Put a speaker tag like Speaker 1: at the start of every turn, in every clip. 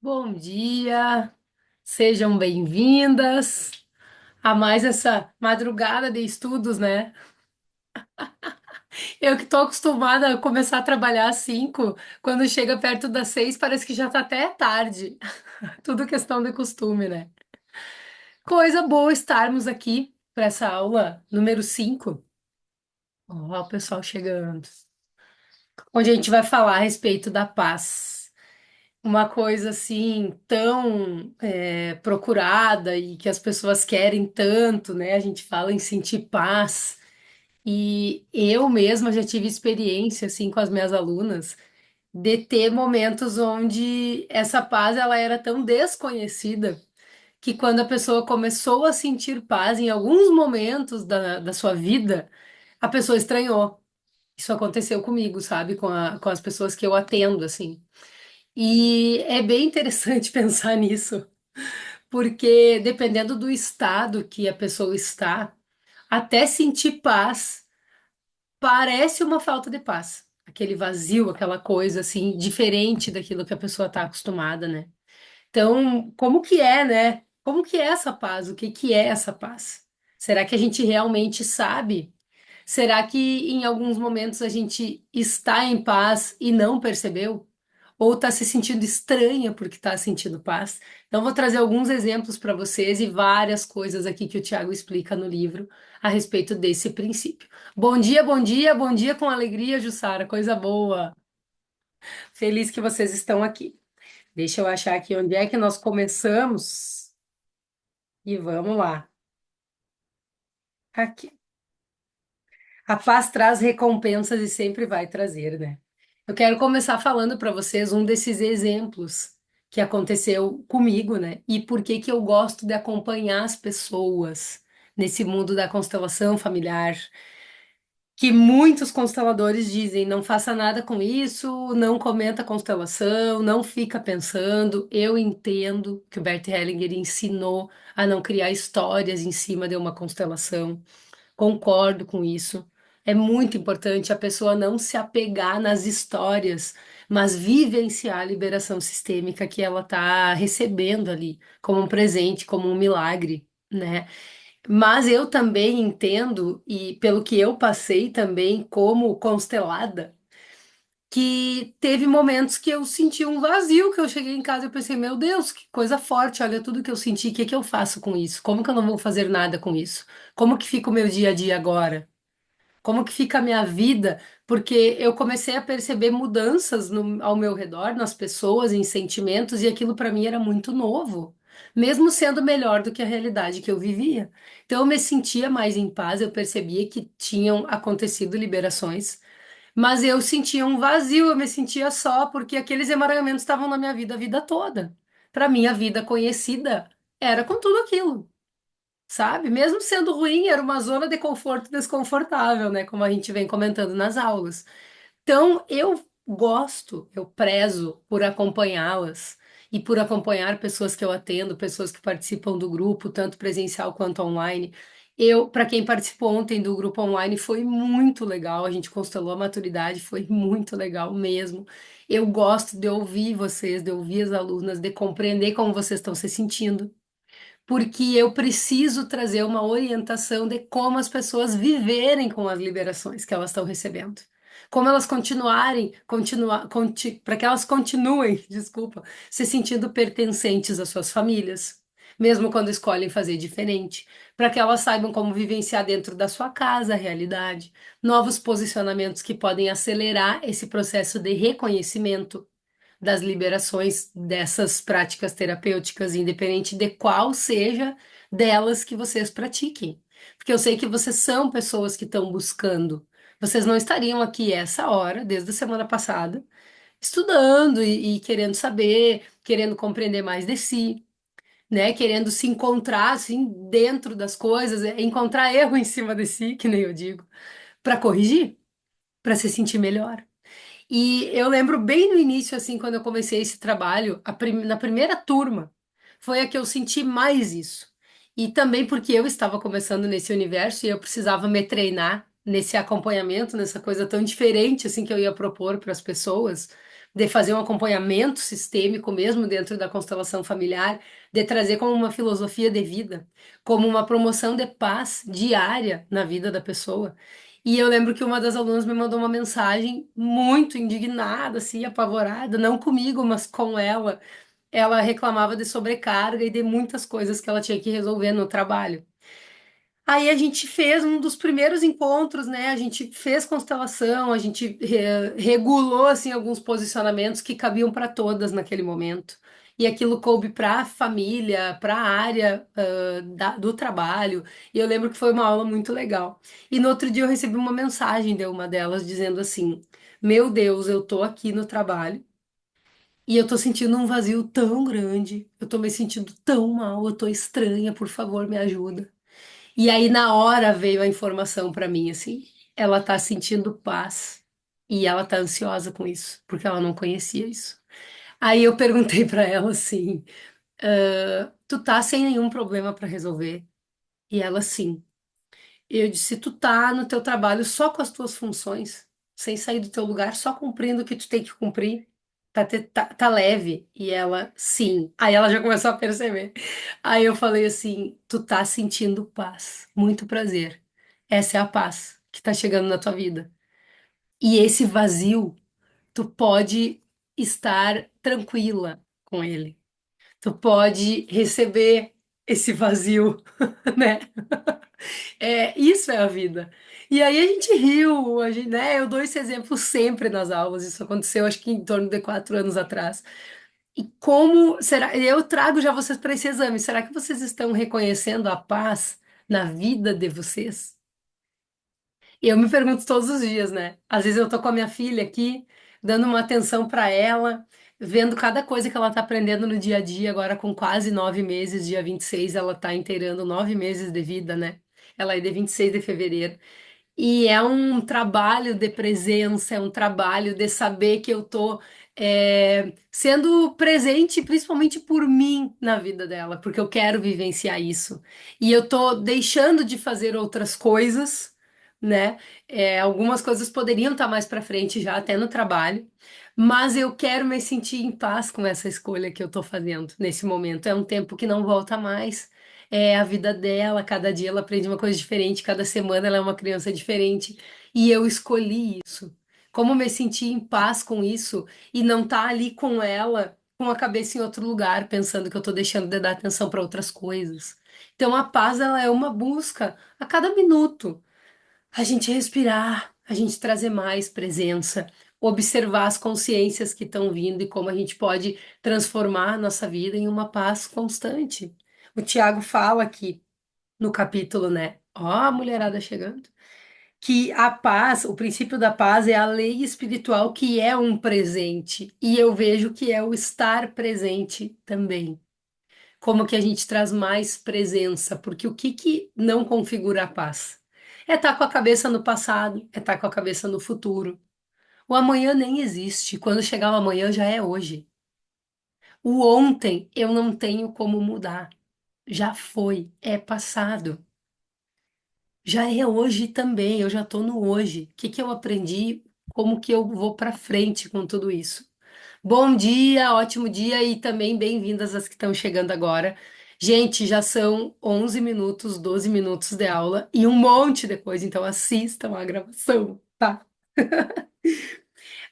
Speaker 1: Bom dia, sejam bem-vindas a mais essa madrugada de estudos, né? Eu que tô acostumada a começar a trabalhar às 5, quando chega perto das 6 parece que já tá até tarde. Tudo questão de costume, né? Coisa boa estarmos aqui para essa aula número 5. Ó, o pessoal chegando. Onde a gente vai falar a respeito da paz. Uma coisa assim tão procurada e que as pessoas querem tanto, né? A gente fala em sentir paz. E eu mesma já tive experiência assim com as minhas alunas de ter momentos onde essa paz ela era tão desconhecida que quando a pessoa começou a sentir paz em alguns momentos da sua vida, a pessoa estranhou. Isso aconteceu comigo, sabe? Com as pessoas que eu atendo, assim. E é bem interessante pensar nisso, porque dependendo do estado que a pessoa está, até sentir paz parece uma falta de paz. Aquele vazio, aquela coisa assim, diferente daquilo que a pessoa está acostumada, né? Então, como que é, né? Como que é essa paz? O que que é essa paz? Será que a gente realmente sabe? Será que em alguns momentos a gente está em paz e não percebeu? Ou está se sentindo estranha porque está sentindo paz? Então, vou trazer alguns exemplos para vocês e várias coisas aqui que o Tiago explica no livro a respeito desse princípio. Bom dia, bom dia, bom dia com alegria, Jussara, coisa boa. Feliz que vocês estão aqui. Deixa eu achar aqui onde é que nós começamos e vamos lá. Aqui. A paz traz recompensas e sempre vai trazer, né? Eu quero começar falando para vocês um desses exemplos que aconteceu comigo, né? E por que que eu gosto de acompanhar as pessoas nesse mundo da constelação familiar, que muitos consteladores dizem, não faça nada com isso, não comenta constelação, não fica pensando. Eu entendo que o Bert Hellinger ensinou a não criar histórias em cima de uma constelação. Concordo com isso. É muito importante a pessoa não se apegar nas histórias, mas vivenciar a liberação sistêmica que ela está recebendo ali, como um presente, como um milagre, né? Mas eu também entendo, e pelo que eu passei também como constelada, que teve momentos que eu senti um vazio, que eu cheguei em casa e eu pensei, meu Deus, que coisa forte, olha tudo que eu senti, o que que eu faço com isso? Como que eu não vou fazer nada com isso? Como que fica o meu dia a dia agora? Como que fica a minha vida? Porque eu comecei a perceber mudanças ao meu redor, nas pessoas, em sentimentos, e aquilo para mim era muito novo, mesmo sendo melhor do que a realidade que eu vivia. Então eu me sentia mais em paz, eu percebia que tinham acontecido liberações, mas eu sentia um vazio, eu me sentia só, porque aqueles emaranhamentos estavam na minha vida a vida toda. Para mim, a vida conhecida era com tudo aquilo, sabe? Mesmo sendo ruim, era uma zona de conforto desconfortável, né? Como a gente vem comentando nas aulas. Então, eu gosto, eu prezo por acompanhá-las e por acompanhar pessoas que eu atendo, pessoas que participam do grupo, tanto presencial quanto online. Para quem participou ontem do grupo online, foi muito legal. A gente constelou a maturidade, foi muito legal mesmo. Eu gosto de ouvir vocês, de ouvir as alunas, de compreender como vocês estão se sentindo, porque eu preciso trazer uma orientação de como as pessoas viverem com as liberações que elas estão recebendo. Como elas para que elas continuem, desculpa, se sentindo pertencentes às suas famílias, mesmo quando escolhem fazer diferente, para que elas saibam como vivenciar dentro da sua casa a realidade, novos posicionamentos que podem acelerar esse processo de reconhecimento das liberações dessas práticas terapêuticas, independente de qual seja delas que vocês pratiquem. Porque eu sei que vocês são pessoas que estão buscando. Vocês não estariam aqui essa hora, desde a semana passada, estudando e querendo saber, querendo compreender mais de si, né? Querendo se encontrar assim dentro das coisas, encontrar erro em cima de si, que nem eu digo, para corrigir, para se sentir melhor. E eu lembro bem no início, assim, quando eu comecei esse trabalho, na primeira turma, foi a que eu senti mais isso. E também porque eu estava começando nesse universo e eu precisava me treinar. nesse acompanhamento, nessa coisa tão diferente assim que eu ia propor para as pessoas, de fazer um acompanhamento sistêmico mesmo dentro da constelação familiar, de trazer como uma filosofia de vida, como uma promoção de paz diária na vida da pessoa. E eu lembro que uma das alunas me mandou uma mensagem muito indignada, assim, apavorada, não comigo, mas com ela. Ela reclamava de sobrecarga e de muitas coisas que ela tinha que resolver no trabalho. Aí a gente fez um dos primeiros encontros, né? A gente fez constelação, a gente regulou assim alguns posicionamentos que cabiam para todas naquele momento. E aquilo coube para a família, para a área do trabalho. E eu lembro que foi uma aula muito legal. E no outro dia eu recebi uma mensagem de uma delas dizendo assim: Meu Deus, eu tô aqui no trabalho e eu tô sentindo um vazio tão grande, eu tô me sentindo tão mal, eu tô estranha, por favor, me ajuda. E aí, na hora, veio a informação pra mim, assim, ela tá sentindo paz e ela tá ansiosa com isso, porque ela não conhecia isso. Aí eu perguntei pra ela assim, tu tá sem nenhum problema pra resolver? E ela, sim. Eu disse, tu tá no teu trabalho só com as tuas funções, sem sair do teu lugar, só cumprindo o que tu tem que cumprir. Tá leve. E ela, sim. Aí ela já começou a perceber. Aí eu falei assim, tu tá sentindo paz. Muito prazer. Essa é a paz que tá chegando na tua vida. E esse vazio, tu pode estar tranquila com ele. Tu pode receber esse vazio, né? É, isso é a vida. E aí a gente riu, né? Eu dou esse exemplo sempre nas aulas. Isso aconteceu, acho que em torno de 4 anos atrás. E como será? Eu trago já vocês para esse exame. Será que vocês estão reconhecendo a paz na vida de vocês? E eu me pergunto todos os dias, né? Às vezes eu tô com a minha filha aqui, dando uma atenção para ela, vendo cada coisa que ela tá aprendendo no dia a dia, agora com quase 9 meses, dia 26 ela tá inteirando 9 meses de vida, né? Ela é de 26 de fevereiro. E é um trabalho de presença, é um trabalho de saber que eu tô sendo presente, principalmente por mim na vida dela, porque eu quero vivenciar isso. E eu tô deixando de fazer outras coisas, né? Algumas coisas poderiam estar mais para frente já, até no trabalho, mas eu quero me sentir em paz com essa escolha que eu tô fazendo nesse momento. É um tempo que não volta mais. É a vida dela, cada dia ela aprende uma coisa diferente, cada semana ela é uma criança diferente, e eu escolhi isso. Como me sentir em paz com isso e não estar ali com ela, com a cabeça em outro lugar, pensando que eu tô deixando de dar atenção para outras coisas. Então a paz ela é uma busca a cada minuto. A gente respirar, a gente trazer mais presença, observar as consciências que estão vindo e como a gente pode transformar a nossa vida em uma paz constante. O Tiago fala aqui no capítulo, né? Ó, a mulherada chegando. Que a paz, o princípio da paz é a lei espiritual que é um presente. E eu vejo que é o estar presente também. Como que a gente traz mais presença? Porque o que que não configura a paz? É estar com a cabeça no passado, é estar com a cabeça no futuro. O amanhã nem existe. Quando chegar o amanhã já é hoje. O ontem eu não tenho como mudar. Já foi, é passado. Já é hoje também, eu já tô no hoje. O que que eu aprendi? Como que eu vou para frente com tudo isso? Bom dia, ótimo dia e também bem-vindas as que estão chegando agora. Gente, já são 11 minutos, 12 minutos de aula e um monte de coisa, então assistam a gravação, tá?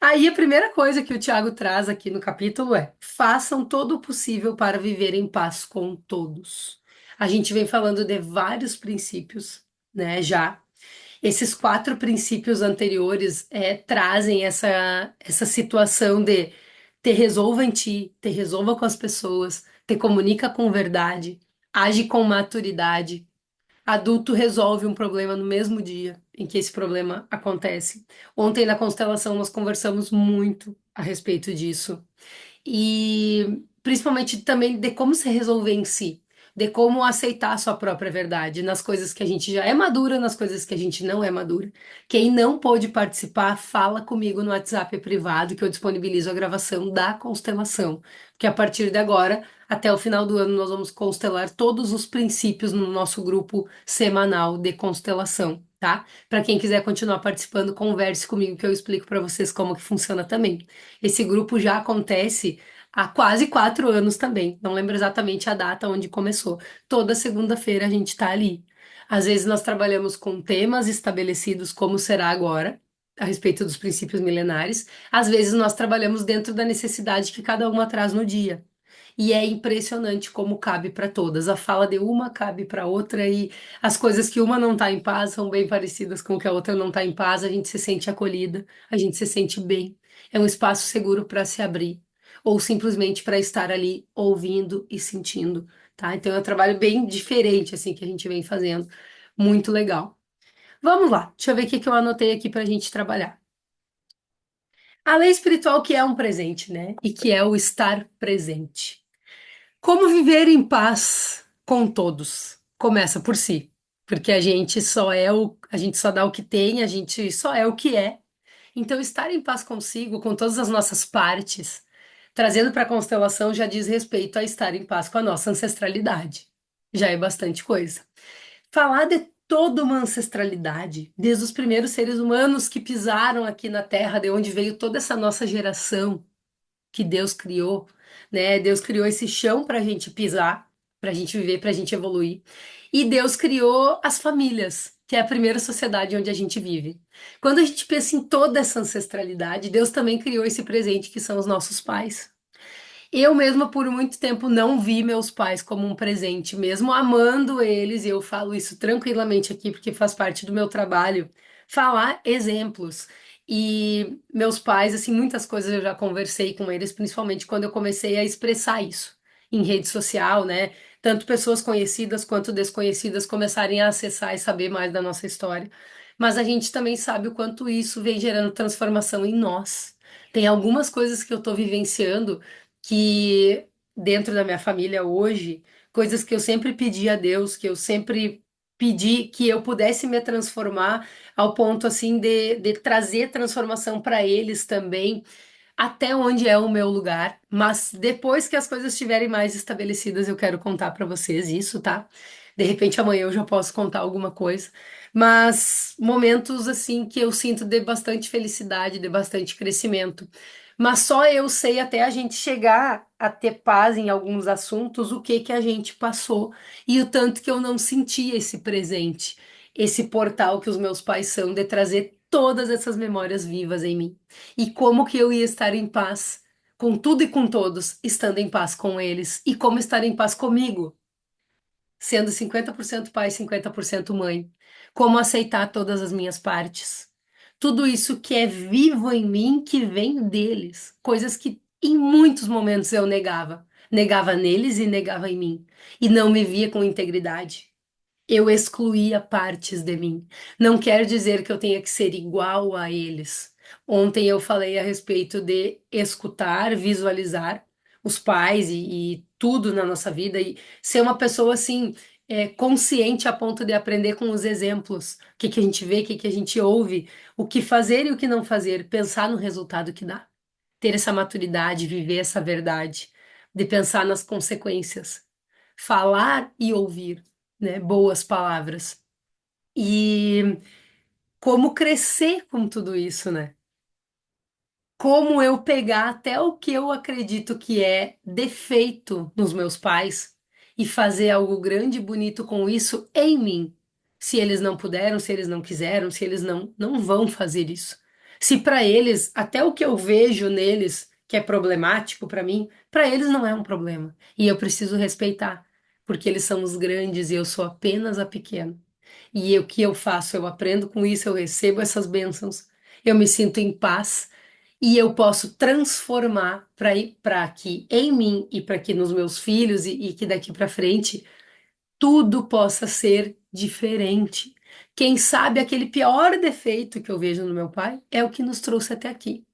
Speaker 1: Aí a primeira coisa que o Tiago traz aqui no capítulo é: façam todo o possível para viver em paz com todos. A gente vem falando de vários princípios, né, já. Esses 4 princípios anteriores trazem essa situação de te resolva em ti, te resolva com as pessoas, te comunica com verdade, age com maturidade. Adulto resolve um problema no mesmo dia em que esse problema acontece. Ontem na constelação nós conversamos muito a respeito disso e principalmente também de como se resolver em si, de como aceitar a sua própria verdade nas coisas que a gente já é madura, nas coisas que a gente não é madura. Quem não pôde participar, fala comigo no WhatsApp privado que eu disponibilizo a gravação da constelação, porque a partir de agora, até o final do ano, nós vamos constelar todos os princípios no nosso grupo semanal de constelação. tá? Para quem quiser continuar participando, converse comigo que eu explico para vocês como que funciona também. Esse grupo já acontece há quase 4 anos também. Não lembro exatamente a data onde começou. Toda segunda-feira a gente está ali. Às vezes nós trabalhamos com temas estabelecidos, como será agora, a respeito dos princípios milenares. Às vezes nós trabalhamos dentro da necessidade que cada uma traz no dia. E é impressionante como cabe para todas. A fala de uma cabe para outra e as coisas que uma não está em paz são bem parecidas com o que a outra não está em paz. A gente se sente acolhida, a gente se sente bem. É um espaço seguro para se abrir ou simplesmente para estar ali ouvindo e sentindo, tá? Então é um trabalho bem diferente assim que a gente vem fazendo, muito legal. Vamos lá, deixa eu ver o que que eu anotei aqui para a gente trabalhar. A lei espiritual que é um presente, né? E que é o estar presente. Como viver em paz com todos? Começa por si, porque a gente só dá o que tem, a gente só é o que é. Então, estar em paz consigo, com todas as nossas partes, trazendo para a constelação já diz respeito a estar em paz com a nossa ancestralidade. Já é bastante coisa. Falar de toda uma ancestralidade, desde os primeiros seres humanos que pisaram aqui na Terra, de onde veio toda essa nossa geração que Deus criou, né? Deus criou esse chão para a gente pisar, para a gente viver, para a gente evoluir. E Deus criou as famílias, que é a primeira sociedade onde a gente vive. Quando a gente pensa em toda essa ancestralidade, Deus também criou esse presente que são os nossos pais. Eu mesma, por muito tempo, não vi meus pais como um presente, mesmo amando eles, e eu falo isso tranquilamente aqui, porque faz parte do meu trabalho, falar exemplos. E meus pais, assim, muitas coisas eu já conversei com eles, principalmente quando eu comecei a expressar isso em rede social, né? Tanto pessoas conhecidas quanto desconhecidas começarem a acessar e saber mais da nossa história. Mas a gente também sabe o quanto isso vem gerando transformação em nós. Tem algumas coisas que eu tô vivenciando que dentro da minha família hoje, coisas que eu sempre pedi a Deus, que eu sempre pedi que eu pudesse me transformar ao ponto assim de trazer transformação para eles também, até onde é o meu lugar. Mas depois que as coisas estiverem mais estabelecidas, eu quero contar para vocês isso, tá? De repente amanhã eu já posso contar alguma coisa. Mas momentos assim que eu sinto de bastante felicidade, de bastante crescimento. Mas só eu sei até a gente chegar a ter paz em alguns assuntos, o que que a gente passou e o tanto que eu não senti esse presente, esse portal que os meus pais são de trazer todas essas memórias vivas em mim. E como que eu ia estar em paz com tudo e com todos, estando em paz com eles, e como estar em paz comigo, sendo 50% pai, 50% mãe. Como aceitar todas as minhas partes. Tudo isso que é vivo em mim, que vem deles. Coisas que em muitos momentos eu negava. Negava neles e negava em mim. E não me via com integridade. Eu excluía partes de mim. Não quer dizer que eu tenha que ser igual a eles. Ontem eu falei a respeito de escutar, visualizar os pais e tudo na nossa vida e ser uma pessoa assim, consciente a ponto de aprender com os exemplos. O que que a gente vê, o que que a gente ouve, o que fazer e o que não fazer, pensar no resultado que dá. Ter essa maturidade, viver essa verdade, de pensar nas consequências. Falar e ouvir, né? Boas palavras. E como crescer com tudo isso, né? Como eu pegar até o que eu acredito que é defeito nos meus pais e fazer algo grande e bonito com isso em mim. Se eles não puderam, se eles não quiseram, se eles não vão fazer isso. Se para eles, até o que eu vejo neles que é problemático para mim, para eles não é um problema. E eu preciso respeitar, porque eles são os grandes e eu sou apenas a pequena. E o que eu faço? Eu aprendo com isso, eu recebo essas bênçãos, eu me sinto em paz e eu posso transformar para que em mim e para que nos meus filhos e que daqui para frente tudo possa ser diferente. Quem sabe aquele pior defeito que eu vejo no meu pai é o que nos trouxe até aqui.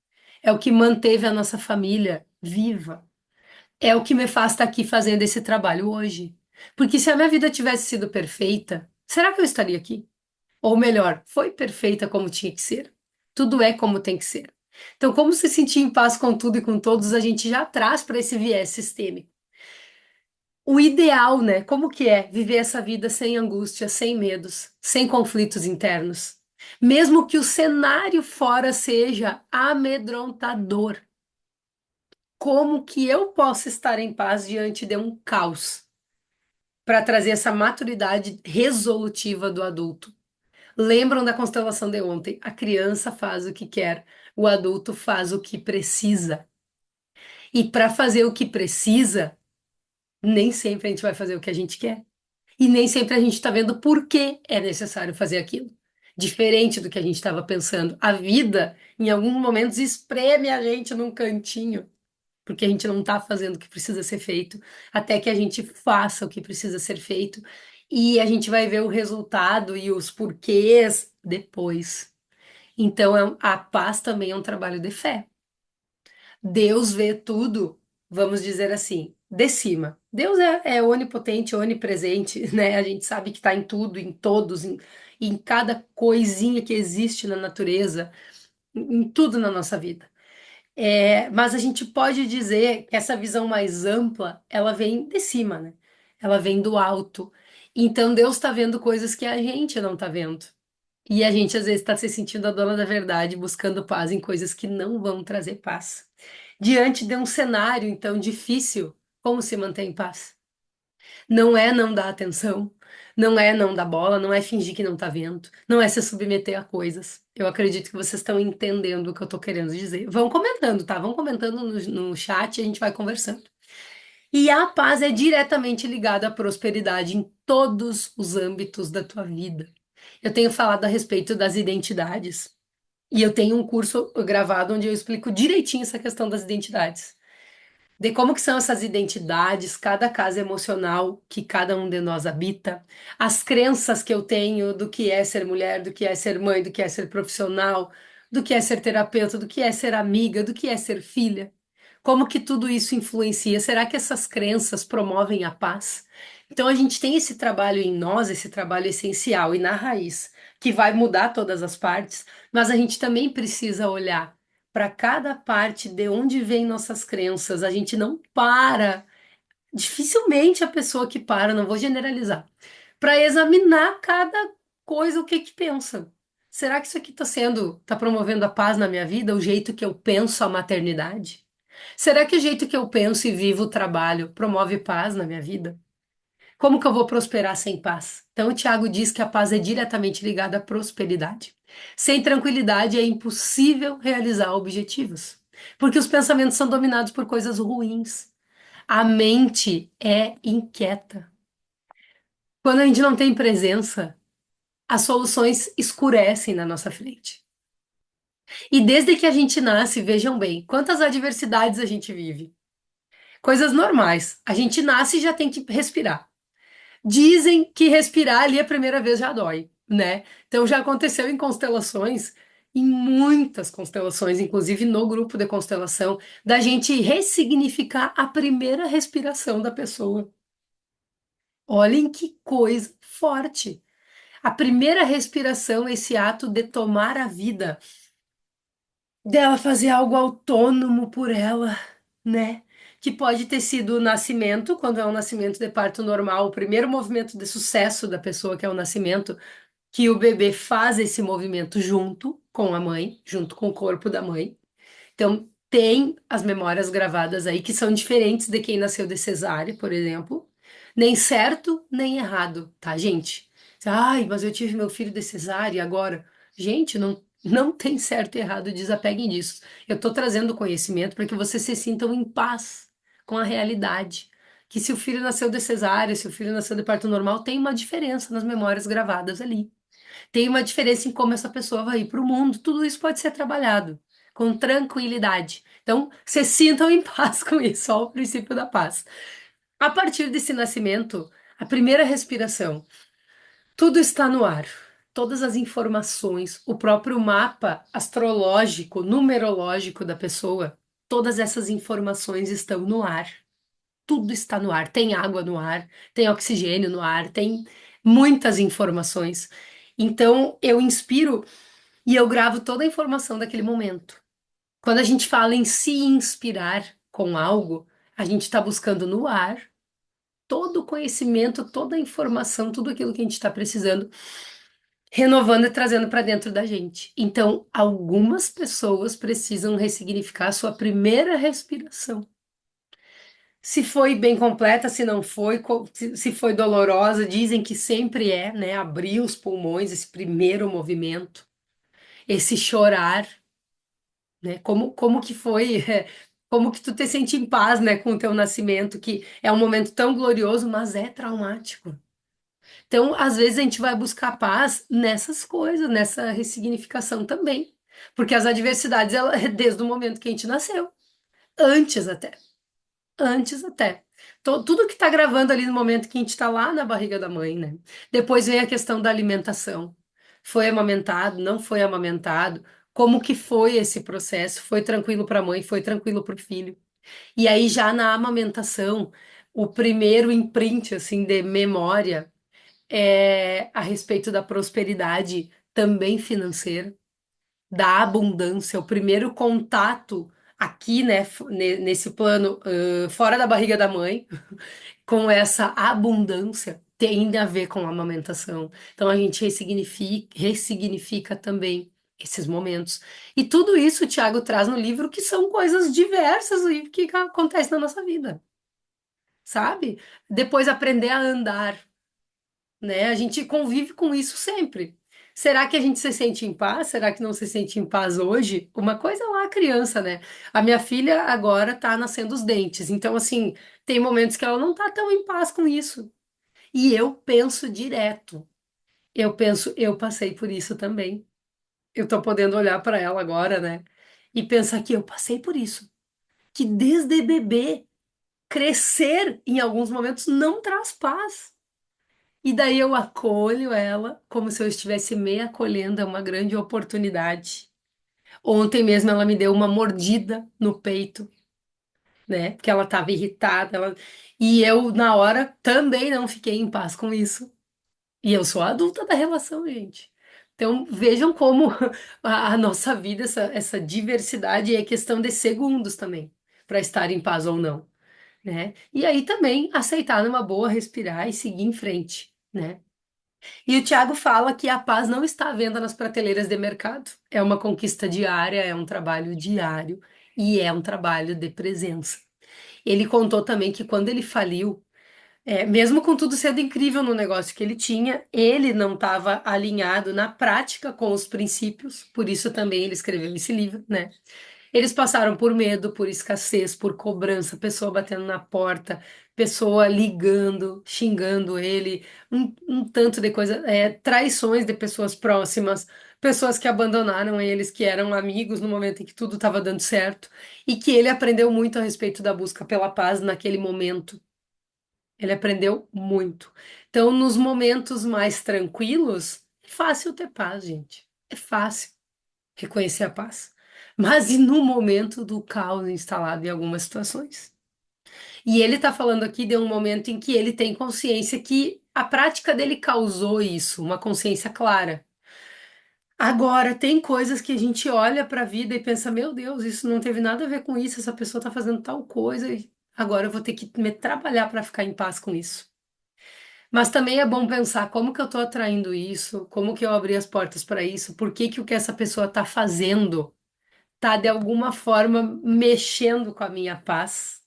Speaker 1: É o que manteve a nossa família viva. É o que me faz estar aqui fazendo esse trabalho hoje. Porque se a minha vida tivesse sido perfeita, será que eu estaria aqui? Ou melhor, foi perfeita como tinha que ser. Tudo é como tem que ser. Então, como se sentir em paz com tudo e com todos, a gente já traz para esse viés sistêmico. o ideal, né? Como que é viver essa vida sem angústia, sem medos, sem conflitos internos? Mesmo que o cenário fora seja amedrontador, como que eu posso estar em paz diante de um caos para trazer essa maturidade resolutiva do adulto? Lembram da constelação de ontem? A criança faz o que quer, o adulto faz o que precisa. E para fazer o que precisa, nem sempre a gente vai fazer o que a gente quer. E nem sempre a gente está vendo por que é necessário fazer aquilo. Diferente do que a gente estava pensando. A vida, em alguns momentos, espreme a gente num cantinho, porque a gente não está fazendo o que precisa ser feito, até que a gente faça o que precisa ser feito. E a gente vai ver o resultado e os porquês depois. Então, a paz também é um trabalho de fé. Deus vê tudo, vamos dizer assim, de cima. Deus é onipotente, onipresente, né? A gente sabe que está em tudo, em todos, em cada coisinha que existe na natureza, em tudo na nossa vida. Mas a gente pode dizer que essa visão mais ampla, ela vem de cima, né? Ela vem do alto. Então Deus está vendo coisas que a gente não está vendo. E a gente às vezes está se sentindo a dona da verdade, buscando paz em coisas que não vão trazer paz. Diante de um cenário então difícil, como se manter em paz? Não é não dar atenção, não é não dar bola, não é fingir que não tá vendo, não é se submeter a coisas. Eu acredito que vocês estão entendendo o que eu tô querendo dizer. Vão comentando, tá? Vão comentando no chat e a gente vai conversando. E a paz é diretamente ligada à prosperidade em todos os âmbitos da tua vida. Eu tenho falado a respeito das identidades. E eu tenho um curso gravado onde eu explico direitinho essa questão das identidades. De como que são essas identidades, cada casa emocional que cada um de nós habita, as crenças que eu tenho do que é ser mulher, do que é ser mãe, do que é ser profissional, do que é ser terapeuta, do que é ser amiga, do que é ser filha. Como que tudo isso influencia? Será que essas crenças promovem a paz? Então a gente tem esse trabalho em nós, esse trabalho essencial e na raiz, que vai mudar todas as partes, mas a gente também precisa olhar para cada parte de onde vêm nossas crenças. A gente não para, dificilmente a pessoa que para, não vou generalizar, para examinar cada coisa, o que que pensa. Será que isso aqui está promovendo a paz na minha vida, o jeito que eu penso a maternidade? Será que o jeito que eu penso e vivo o trabalho promove paz na minha vida? Como que eu vou prosperar sem paz? Então, o Tiago diz que a paz é diretamente ligada à prosperidade. Sem tranquilidade é impossível realizar objetivos, porque os pensamentos são dominados por coisas ruins. A mente é inquieta. Quando a gente não tem presença, as soluções escurecem na nossa frente. E desde que a gente nasce, vejam bem, quantas adversidades a gente vive. Coisas normais. A gente nasce e já tem que respirar. Dizem que respirar ali a primeira vez já dói, né? Então já aconteceu em constelações, em muitas constelações, inclusive no grupo de constelação, da gente ressignificar a primeira respiração da pessoa. Olhem que coisa forte. A primeira respiração, esse ato de tomar a vida, dela fazer algo autônomo por ela, né? Que pode ter sido o nascimento, quando é um nascimento de parto normal, o primeiro movimento de sucesso da pessoa, que é o nascimento, que o bebê faz esse movimento junto com a mãe, junto com o corpo da mãe. Então, tem as memórias gravadas aí que são diferentes de quem nasceu de cesárea, por exemplo. Nem certo, nem errado, tá, gente? Ai, mas eu tive meu filho de cesárea agora. Gente, não tem certo e errado, desapeguem disso. Eu tô trazendo conhecimento para que vocês se sintam em paz com a realidade. Que se o filho nasceu de cesárea, se o filho nasceu de parto normal, tem uma diferença nas memórias gravadas ali. Tem uma diferença em como essa pessoa vai ir para o mundo. Tudo isso pode ser trabalhado com tranquilidade. Então, se sintam em paz com isso, ó, o princípio da paz. A partir desse nascimento, a primeira respiração, tudo está no ar. Todas as informações, o próprio mapa astrológico, numerológico da pessoa, todas essas informações estão no ar. Tudo está no ar. Tem água no ar, tem oxigênio no ar, tem muitas informações. Então, eu inspiro e eu gravo toda a informação daquele momento. Quando a gente fala em se inspirar com algo, a gente está buscando no ar todo o conhecimento, toda a informação, tudo aquilo que a gente está precisando, renovando e trazendo para dentro da gente. Então, algumas pessoas precisam ressignificar a sua primeira respiração. Se foi bem completa, se não foi, se foi dolorosa, dizem que sempre é, né? Abrir os pulmões, esse primeiro movimento, esse chorar, né? Como que foi, como que tu te sente em paz, né, com o teu nascimento, que é um momento tão glorioso, mas é traumático. Então, às vezes a gente vai buscar paz nessas coisas, nessa ressignificação também, porque as adversidades, ela, é desde o momento que a gente nasceu, antes até. Antes até. Tudo que tá gravando ali no momento que a gente tá lá na barriga da mãe, né? Depois vem a questão da alimentação. Foi amamentado, não foi amamentado? Como que foi esse processo? Foi tranquilo para a mãe, foi tranquilo para o filho? E aí já na amamentação, o primeiro imprint assim de memória é a respeito da prosperidade também financeira, da abundância, o primeiro contato aqui, né, nesse plano, fora da barriga da mãe, com essa abundância, tem a ver com a amamentação. Então a gente ressignifica também esses momentos. E tudo isso o Tiago traz no livro, que são coisas diversas e que acontecem na nossa vida, sabe? Depois aprender a andar, né? A gente convive com isso sempre. Será que a gente se sente em paz? Será que não se sente em paz hoje? Uma coisa é lá, a criança, né? A minha filha agora tá nascendo os dentes, então, assim, tem momentos que ela não tá tão em paz com isso. E eu penso direto. Eu penso, eu passei por isso também. Eu tô podendo olhar para ela agora, né? E pensar que eu passei por isso. Que desde bebê, crescer em alguns momentos não traz paz. E daí eu acolho ela como se eu estivesse me acolhendo a uma grande oportunidade. Ontem mesmo ela me deu uma mordida no peito, né? Porque ela estava irritada, e eu na hora também não fiquei em paz com isso. E eu sou a adulta da relação, gente. Então vejam como a nossa vida, essa diversidade é questão de segundos também, para estar em paz ou não, né? E aí também aceitar numa boa, respirar e seguir em frente, né? E o Tiago fala que a paz não está à venda nas prateleiras de mercado. É uma conquista diária, é um trabalho diário e é um trabalho de presença. Ele contou também que quando ele faliu, mesmo com tudo sendo incrível no negócio que ele tinha, ele não estava alinhado na prática com os princípios, por isso também ele escreveu esse livro, né? Eles passaram por medo, por escassez, por cobrança, pessoa batendo na porta, pessoa ligando, xingando ele, um tanto de coisa, traições de pessoas próximas, pessoas que abandonaram eles, que eram amigos no momento em que tudo estava dando certo, e que ele aprendeu muito a respeito da busca pela paz naquele momento. Ele aprendeu muito. Então, nos momentos mais tranquilos, é fácil ter paz, gente. É fácil reconhecer a paz. Mas e no momento do caos instalado em algumas situações? E ele está falando aqui de um momento em que ele tem consciência que a prática dele causou isso, uma consciência clara. Agora, tem coisas que a gente olha para a vida e pensa: meu Deus, isso não teve nada a ver com isso, essa pessoa está fazendo tal coisa, e agora eu vou ter que me trabalhar para ficar em paz com isso. Mas também é bom pensar como que eu estou atraindo isso, como que eu abri as portas para isso, por que que o que essa pessoa está fazendo tá de alguma forma mexendo com a minha paz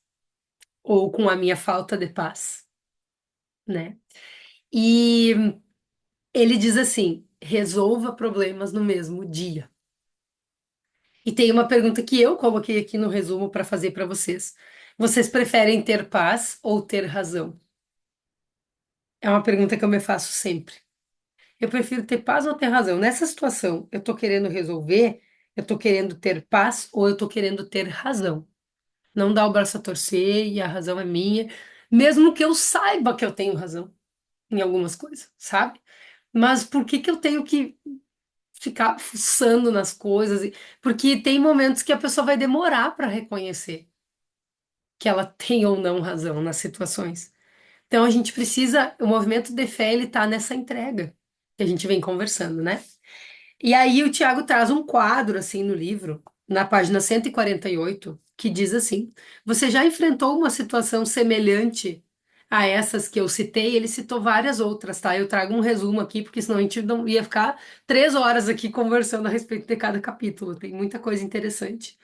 Speaker 1: ou com a minha falta de paz, né? E ele diz assim: resolva problemas no mesmo dia. E tem uma pergunta que eu coloquei aqui no resumo para fazer para vocês. Vocês preferem ter paz ou ter razão? É uma pergunta que eu me faço sempre. Eu prefiro ter paz ou ter razão? Nessa situação, eu tô querendo resolver, eu tô querendo ter paz ou eu tô querendo ter razão? Não dá o braço a torcer e a razão é minha, mesmo que eu saiba que eu tenho razão em algumas coisas, sabe? Mas por que que eu tenho que ficar fuçando nas coisas? Porque tem momentos que a pessoa vai demorar para reconhecer que ela tem ou não razão nas situações. Então a gente precisa, o movimento de fé, ele tá nessa entrega que a gente vem conversando, né? E aí o Tiago traz um quadro assim no livro, na página 148, que diz assim: Você já enfrentou uma situação semelhante a essas que eu citei, ele citou várias outras, tá? Eu trago um resumo aqui, porque senão a gente não ia ficar 3 horas aqui conversando a respeito de cada capítulo. Tem muita coisa interessante.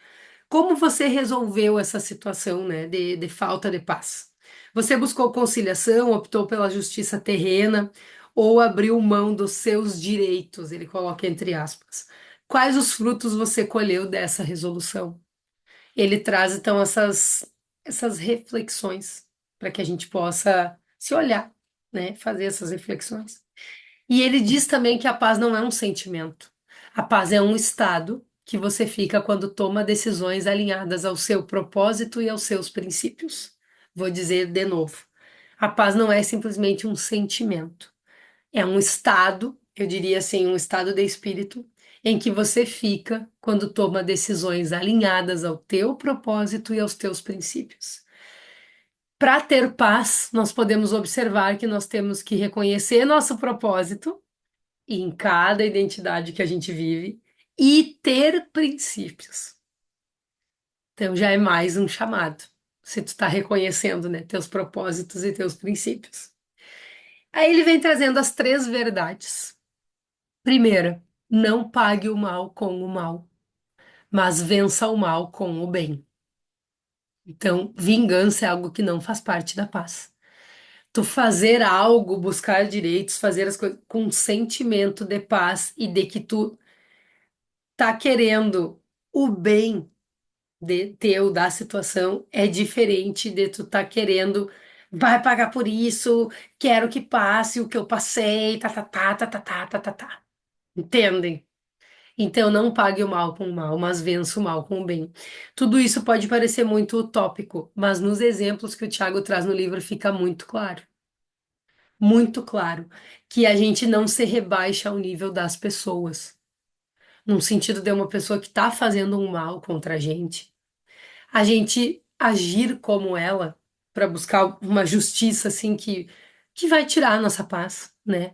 Speaker 1: Como você resolveu essa situação, né, de falta de paz? Você buscou conciliação, optou pela justiça terrena ou abriu mão dos seus direitos? Ele coloca entre aspas. Quais os frutos você colheu dessa resolução? Ele traz então essas reflexões para que a gente possa se olhar, né, fazer essas reflexões. E ele diz também que a paz não é um sentimento. A paz é um estado que você fica quando toma decisões alinhadas ao seu propósito e aos seus princípios. Vou dizer de novo. A paz não é simplesmente um sentimento. É um estado, eu diria assim, um estado de espírito em que você fica quando toma decisões alinhadas ao teu propósito e aos teus princípios. Para ter paz, nós podemos observar que nós temos que reconhecer nosso propósito em cada identidade que a gente vive e ter princípios. Então já é mais um chamado. Se tu está reconhecendo, né, teus propósitos e teus princípios. Aí ele vem trazendo as três verdades. Primeira, não pague o mal com o mal, mas vença o mal com o bem. Então, vingança é algo que não faz parte da paz. Tu fazer algo, buscar direitos, fazer as coisas com um sentimento de paz e de que tu tá querendo o bem de teu da situação é diferente de tu tá querendo vai pagar por isso, quero que passe o que eu passei, tá tá tá tá tá tá tá tá. Tá. Entendem? Então não pague o mal com o mal, mas vença o mal com o bem. Tudo isso pode parecer muito utópico, mas nos exemplos que o Tiago traz no livro fica muito claro, que a gente não se rebaixa ao nível das pessoas, num sentido de uma pessoa que está fazendo um mal contra a gente agir como ela para buscar uma justiça assim que vai tirar a nossa paz, né?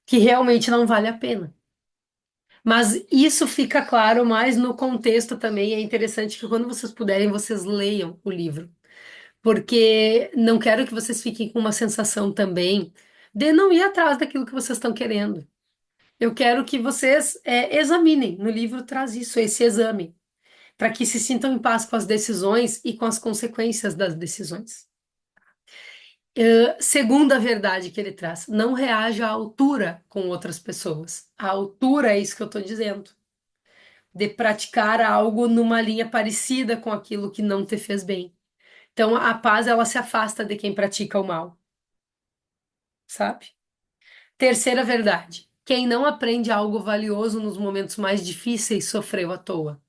Speaker 1: Que realmente não vale a pena. Mas isso fica claro mais no contexto também. É interessante que quando vocês puderem, vocês leiam o livro, porque não quero que vocês fiquem com uma sensação também de não ir atrás daquilo que vocês estão querendo. Eu quero que vocês examinem. No livro traz isso, esse exame, para que se sintam em paz com as decisões e com as consequências das decisões. Segunda verdade que ele traz, não reaja à altura com outras pessoas. A altura é isso que eu estou dizendo. De praticar algo numa linha parecida com aquilo que não te fez bem. Então, a paz, ela se afasta de quem pratica o mal, sabe? Terceira verdade. Quem não aprende algo valioso nos momentos mais difíceis sofreu à toa.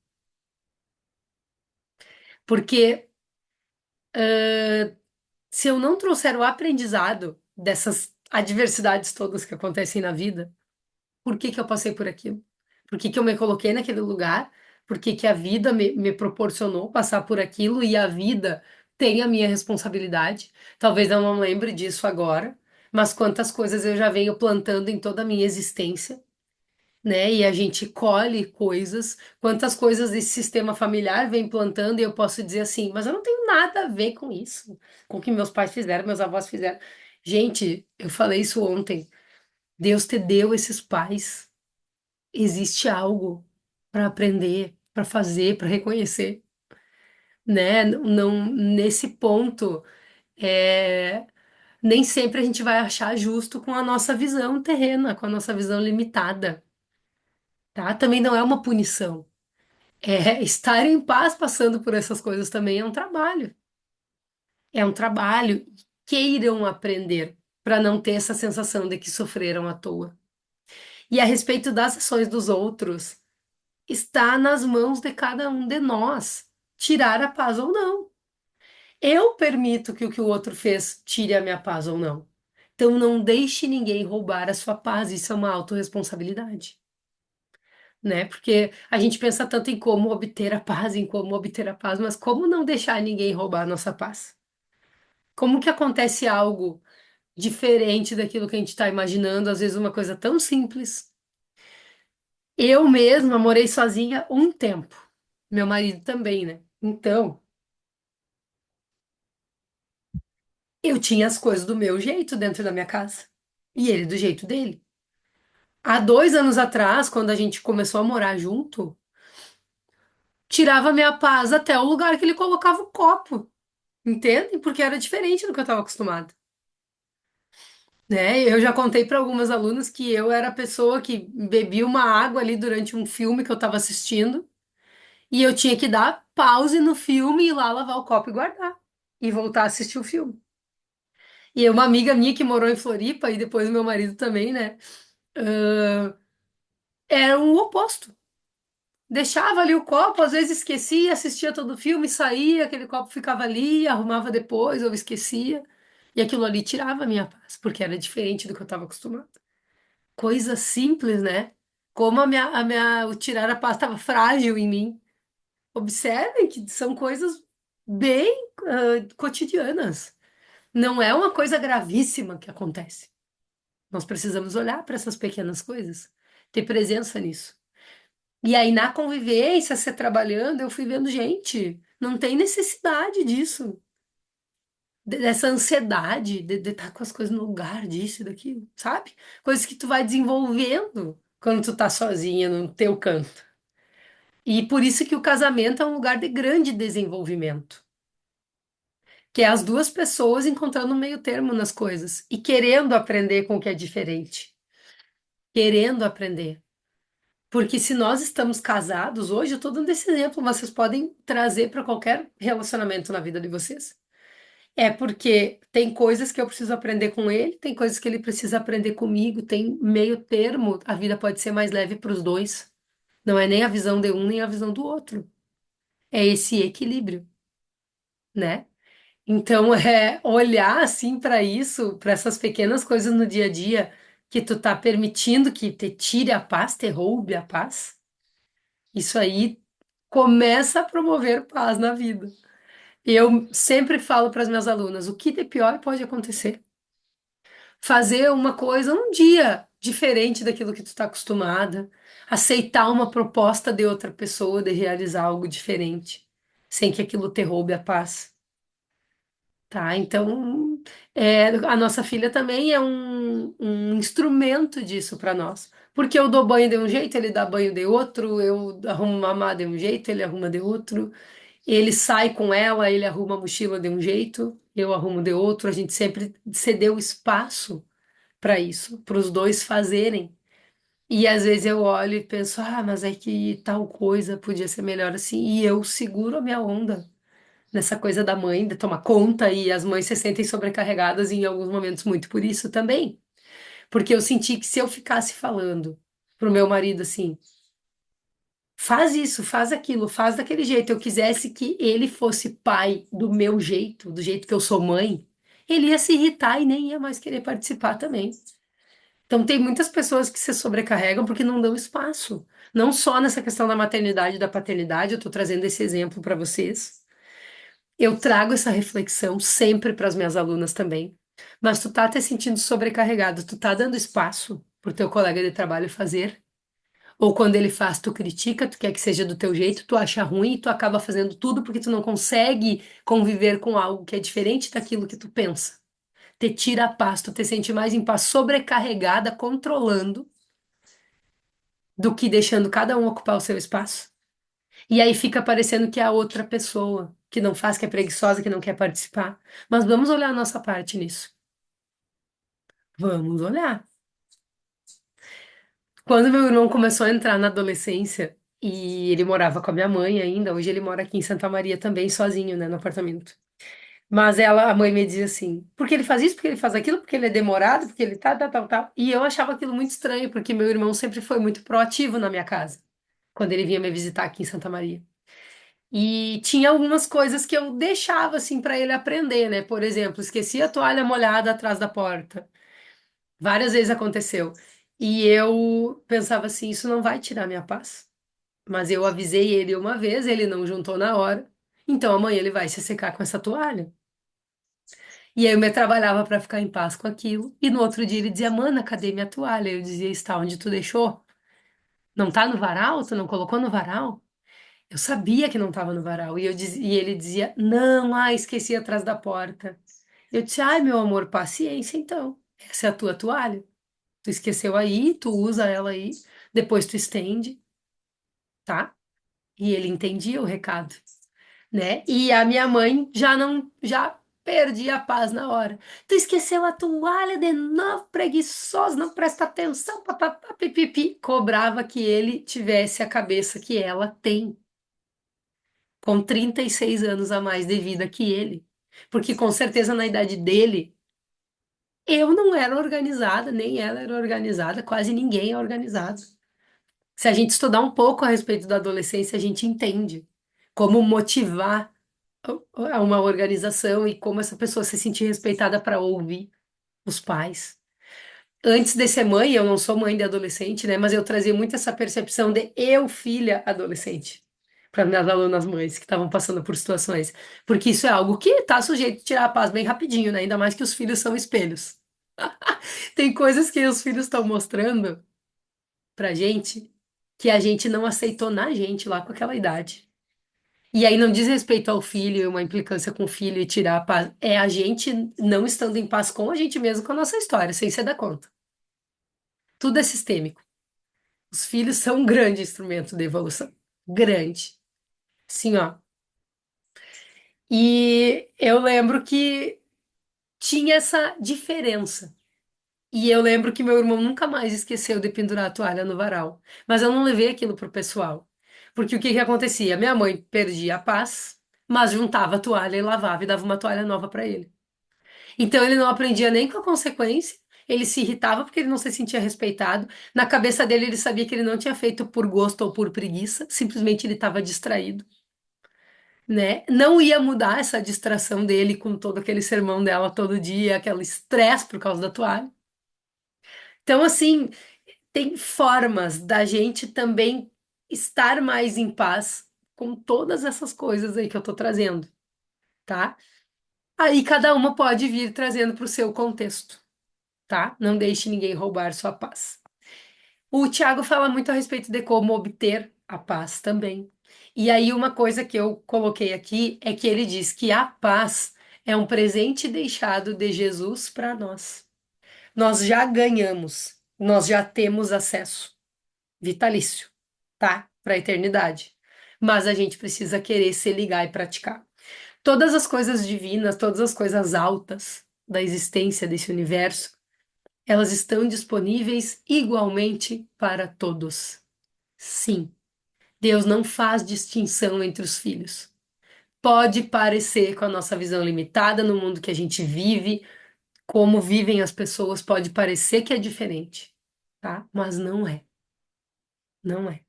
Speaker 1: Porque se eu não trouxer o aprendizado dessas adversidades todas que acontecem na vida, por que que eu passei por aquilo? Por que que eu me coloquei naquele lugar? Por que que a vida me proporcionou passar por aquilo e a vida tem a minha responsabilidade? Talvez eu não lembre disso agora, mas quantas coisas eu já venho plantando em toda a minha existência, né? E a gente colhe coisas, quantas coisas esse sistema familiar vem plantando e eu posso dizer assim, mas eu não tenho nada a ver com isso, com o que meus pais fizeram, meus avós fizeram. Gente, eu falei isso ontem. Deus te deu esses pais. Existe algo para aprender, para fazer, para reconhecer, né? Não, nesse ponto, nem sempre a gente vai achar justo com a nossa visão terrena, com a nossa visão limitada, tá? Também não é uma punição. Estar em paz passando por essas coisas também é um trabalho. É um trabalho. Queiram aprender para não ter essa sensação de que sofreram à toa. E a respeito das ações dos outros, está nas mãos de cada um de nós tirar a paz ou não. Eu permito que o outro fez tire a minha paz ou não. Então não deixe ninguém roubar a sua paz, isso é uma autorresponsabilidade, né? Porque a gente pensa tanto em como obter a paz, em como obter a paz, mas como não deixar ninguém roubar a nossa paz? Como que acontece algo diferente daquilo que a gente está imaginando, às vezes uma coisa tão simples. Eu mesma morei sozinha um tempo. Meu marido também, né? Então, Eu tinha as coisas do meu jeito dentro da minha casa. E ele do jeito dele. Há 2 anos atrás, quando a gente começou a morar junto, tirava minha paz até o lugar que ele colocava o copo. Entende? Porque era diferente do que eu estava acostumada. Né? Eu já contei para algumas alunas que eu era a pessoa que bebia uma água ali durante um filme que eu estava assistindo e eu tinha que dar pause no filme e ir lá lavar o copo e guardar e voltar a assistir o filme. E uma amiga minha que morou em Floripa e depois o meu marido também, né? Era o oposto. Deixava ali o copo, às vezes esquecia, assistia todo o filme, saía, aquele copo ficava ali, arrumava depois ou esquecia. E aquilo ali tirava a minha paz, porque era diferente do que eu estava acostumada. Coisa simples, né? Como o tirar a paz estava frágil em mim. Observem que são coisas bem cotidianas. Não é uma coisa gravíssima que acontece. Nós precisamos olhar para essas pequenas coisas, ter presença nisso. E aí, na convivência, você trabalhando, eu fui vendo, gente, não tem necessidade disso, dessa ansiedade de estar com as coisas no lugar disso e daquilo, sabe? Coisas que tu vai desenvolvendo quando tu tá sozinha no teu canto. E por isso que o casamento é um lugar de grande desenvolvimento, que é as duas pessoas encontrando um meio termo nas coisas e querendo aprender com o que é diferente, querendo aprender. Porque se nós estamos casados hoje, eu estou dando esse exemplo, mas vocês podem trazer para qualquer relacionamento na vida de vocês. É porque tem coisas que eu preciso aprender com ele, tem coisas que ele precisa aprender comigo, tem meio termo, a vida pode ser mais leve para os dois. Não é nem a visão de um nem a visão do outro. É esse equilíbrio, né? Então é olhar assim para isso, para essas pequenas coisas no dia a dia que tu tá permitindo que te tire a paz, te roube a paz. Isso aí começa a promover paz na vida. Eu sempre falo para as minhas alunas, o que de pior pode acontecer? Fazer uma coisa um dia diferente daquilo que tu está acostumada, aceitar uma proposta de outra pessoa de realizar algo diferente, sem que aquilo te roube a paz, tá? Então, a nossa filha também é um instrumento disso para nós. Porque eu dou banho de um jeito, ele dá banho de outro, eu arrumo mamar de um jeito, ele arruma de outro. Ele sai com ela, ele arruma a mochila de um jeito, eu arrumo de outro. A gente sempre cedeu espaço para isso, para os dois fazerem. E às vezes eu olho e penso, mas é que tal coisa podia ser melhor assim. E eu seguro a minha onda nessa coisa da mãe, de tomar conta, e as mães se sentem sobrecarregadas em alguns momentos muito por isso também. Porque eu senti que se eu ficasse falando pro meu marido assim, faz isso, faz aquilo, faz daquele jeito. Eu quisesse que ele fosse pai do meu jeito, do jeito que eu sou mãe, ele ia se irritar e nem ia mais querer participar também. Então, tem muitas pessoas que se sobrecarregam porque não dão espaço. Não só nessa questão da maternidade e da paternidade, eu estou trazendo esse exemplo para vocês. Eu trago essa reflexão sempre para as minhas alunas também. Mas tu tá te sentindo sobrecarregado, tu tá dando espaço pro teu colega de trabalho fazer? Ou quando ele faz, tu critica, tu quer que seja do teu jeito, tu acha ruim e tu acaba fazendo tudo porque tu não consegue conviver com algo que é diferente daquilo que tu pensa. Te tira a paz, tu te sente mais em paz, sobrecarregada, controlando, do que deixando cada um ocupar o seu espaço. E aí fica parecendo que é a outra pessoa que não faz, que é preguiçosa, que não quer participar. Mas vamos olhar a nossa parte nisso. Vamos olhar. Quando meu irmão começou a entrar na adolescência, e ele morava com a minha mãe ainda, hoje ele mora aqui em Santa Maria também, sozinho, né, no apartamento. Mas a mãe me dizia assim, porque ele faz isso, porque ele faz aquilo, porque ele é demorado, porque ele tá, tá, tal, tal. E eu achava aquilo muito estranho, porque meu irmão sempre foi muito proativo na minha casa, quando ele vinha me visitar aqui em Santa Maria. E tinha algumas coisas que eu deixava assim para ele aprender, né? Por exemplo, esqueci a toalha molhada atrás da porta. Várias vezes aconteceu. E eu pensava assim, isso não vai tirar minha paz. Mas eu avisei ele uma vez, ele não juntou na hora. Então amanhã ele vai se secar com essa toalha. E aí eu me trabalhava para ficar em paz com aquilo. E no outro dia ele dizia: Mana, cadê minha toalha? Eu dizia: Está onde tu deixou? Não tá no varal? Tu não colocou no varal? Eu sabia que não estava no varal. E ele dizia: Não, esqueci atrás da porta. Eu disse, ai, meu amor, paciência então. Essa é a tua toalha. Tu esqueceu aí, tu usa ela aí, depois tu estende, tá? E ele entendia o recado, né? E a minha mãe já não, já perdia a paz na hora. Tu esqueceu a toalha de novo, preguiçoso, não presta atenção, papapá, pipipi. Cobrava que ele tivesse a cabeça que ela tem, com 36 anos a mais de vida que ele. Porque com certeza na idade dele, eu não era organizada, nem ela era organizada, quase ninguém é organizado. Se a gente estudar um pouco a respeito da adolescência, a gente entende como motivar uma organização e como essa pessoa se sentir respeitada para ouvir os pais. Antes de ser mãe, eu não sou mãe de adolescente, né? Mas eu trazia muito essa percepção de eu, filha, adolescente, para minhas alunas mães que estavam passando por situações. Porque isso é algo que está sujeito a tirar a paz bem rapidinho, né? Ainda mais que os filhos são espelhos. Tem coisas que os filhos estão mostrando pra gente que a gente não aceitou na gente lá com aquela idade. E aí não diz respeito ao filho, uma implicância com o filho e tirar a paz. É a gente não estando em paz com a gente mesmo, com a nossa história, sem se dar conta. Tudo é sistêmico. Os filhos são um grande instrumento de evolução. Grande. Sim, ó. E eu lembro que tinha essa diferença. E eu lembro que meu irmão nunca mais esqueceu de pendurar a toalha no varal. Mas eu não levei aquilo pro pessoal. Porque o que que acontecia? Minha mãe perdia a paz, mas juntava a toalha e lavava e dava uma toalha nova para ele. Então ele não aprendia nem com a consequência. Ele se irritava porque ele não se sentia respeitado. Na cabeça dele, ele sabia que ele não tinha feito por gosto ou por preguiça, simplesmente ele estava distraído, né? Não ia mudar essa distração dele com todo aquele sermão dela todo dia, aquele estresse por causa da toalha. Então, assim, tem formas da gente também estar mais em paz com todas essas coisas aí que eu tô trazendo, tá? Aí cada uma pode vir trazendo para o seu contexto, tá? Não deixe ninguém roubar sua paz. O Tiago fala muito a respeito de como obter a paz também. E aí, uma coisa que eu coloquei aqui é que ele diz que a paz é um presente deixado de Jesus para nós. Nós já ganhamos, nós já temos acesso vitalício, tá? Para a eternidade. Mas a gente precisa querer se ligar e praticar. Todas as coisas divinas, todas as coisas altas da existência desse universo, elas estão disponíveis igualmente para todos. Sim, Deus não faz distinção entre os filhos. Pode parecer com a nossa visão limitada no mundo que a gente vive, como vivem as pessoas, pode parecer que é diferente, tá? Mas não é, não é.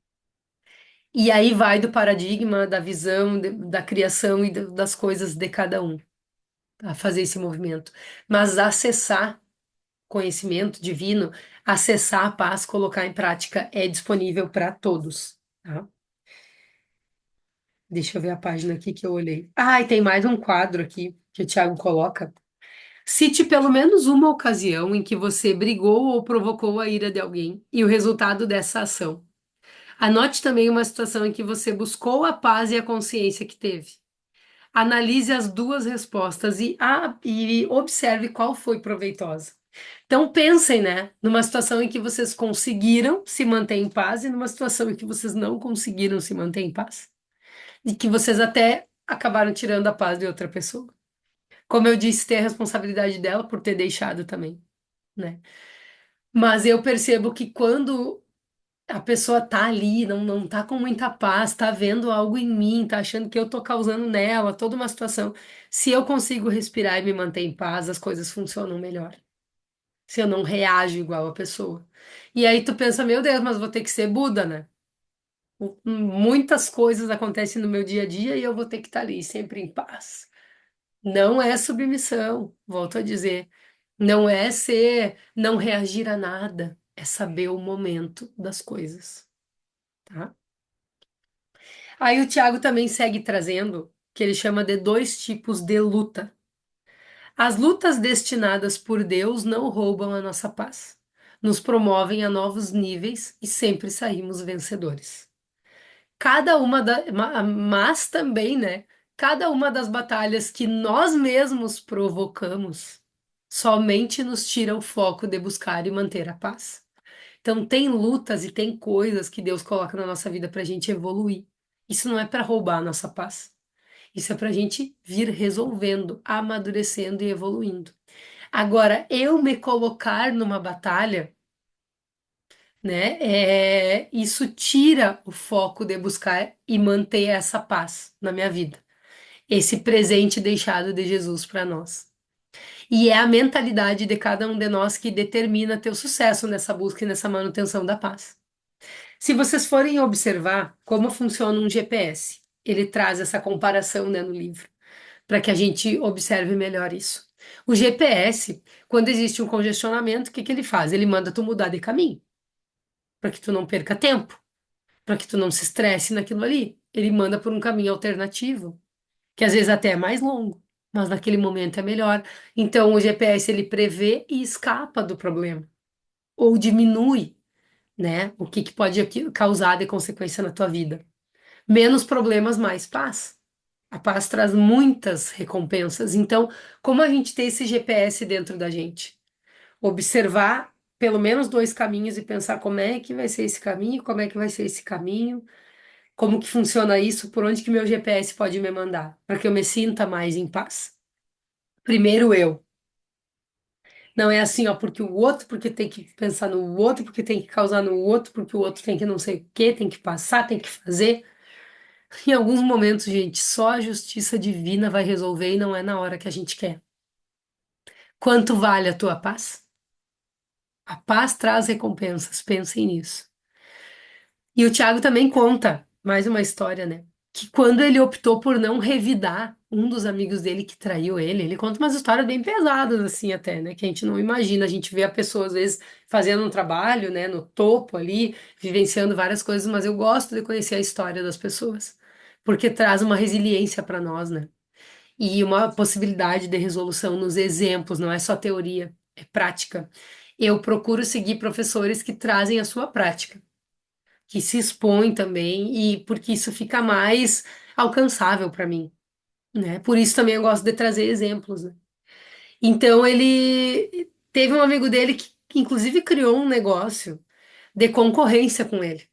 Speaker 1: E aí vai do paradigma, da visão, da criação e das coisas de cada um, a fazer esse movimento. Mas acessar conhecimento divino, acessar a paz, colocar em prática, é disponível para todos, tá? Deixa eu ver a página aqui que eu olhei. Ah, e tem mais um quadro aqui que o Thiago coloca. Cite pelo menos uma ocasião em que você brigou ou provocou a ira de alguém e o resultado dessa ação. Anote também uma situação em que você buscou a paz e a consciência que teve. Analise as duas respostas e observe qual foi proveitosa. Então pensem, né, numa situação em que vocês conseguiram se manter em paz e numa situação em que vocês não conseguiram se manter em paz. E que vocês até acabaram tirando a paz de outra pessoa. Como eu disse, tem a responsabilidade dela por ter deixado também, né? Mas eu percebo que quando a pessoa tá ali, não tá com muita paz, tá vendo algo em mim, tá achando que eu tô causando nela toda uma situação. Se eu consigo respirar e me manter em paz, as coisas funcionam melhor. Se eu não reajo igual a pessoa. E aí tu pensa, meu Deus, mas vou ter que ser Buda, né? Muitas coisas acontecem no meu dia a dia e eu vou ter que estar ali, sempre em paz. Não é submissão, volto a dizer. Não é ser, não reagir a nada. É saber o momento das coisas, tá? Aí o Tiago também segue trazendo que ele chama de dois tipos de luta. As lutas destinadas por Deus não roubam a nossa paz, nos promovem a novos níveis e sempre saímos vencedores. Cada uma mas também, né? cada uma das batalhas que nós mesmos provocamos somente nos tira o foco de buscar e manter a paz. Então, tem lutas e tem coisas que Deus coloca na nossa vida para a gente evoluir. Isso não é para roubar a nossa paz. Isso é para a gente vir resolvendo, amadurecendo e evoluindo. Agora, eu me colocar numa batalha, né? Isso tira o foco de buscar e manter essa paz na minha vida. Esse presente deixado de Jesus para nós. E é a mentalidade de cada um de nós que determina teu sucesso nessa busca e nessa manutenção da paz. Se vocês forem observar como funciona um GPS, ele traz essa comparação, né, no livro, para que a gente observe melhor isso. O GPS, quando existe um congestionamento, o que que ele faz? Ele manda tu mudar de caminho, para que tu não perca tempo, para que tu não se estresse naquilo ali. Ele manda por um caminho alternativo, que às vezes até é mais longo, mas naquele momento é melhor. Então o GPS ele prevê e escapa do problema, ou diminui, né? O que que pode causar de consequência na tua vida. Menos problemas, mais paz. A paz traz muitas recompensas. Então, como a gente tem esse GPS dentro da gente? Observar pelo menos dois caminhos e pensar como é que vai ser esse caminho, como é que vai ser esse caminho, como que funciona isso, por onde que meu GPS pode me mandar, para que eu me sinta mais em paz. Primeiro eu. Não é assim, ó, porque o outro, porque tem que pensar no outro, porque tem que causar no outro, porque o outro tem que não sei o quê, tem que passar, tem que fazer. Em alguns momentos, gente, só a justiça divina vai resolver e não é na hora que a gente quer. Quanto vale a tua paz? A paz traz recompensas, pensem nisso. E o Tiago também conta mais uma história, né? Que quando ele optou por não revidar um dos amigos dele que traiu ele conta umas histórias bem pesadas, assim, até, né? Que a gente não imagina. A gente vê a pessoa, às vezes, fazendo um trabalho, né, no topo ali, vivenciando várias coisas, mas eu gosto de conhecer a história das pessoas, porque traz uma resiliência para nós, né? E uma possibilidade de resolução nos exemplos, não é só teoria, é prática. Eu procuro seguir professores que trazem a sua prática, que se expõem também, e porque isso fica mais alcançável para mim, né? Por isso também eu gosto de trazer exemplos, né? Então ele teve um amigo dele que inclusive criou um negócio de concorrência com ele.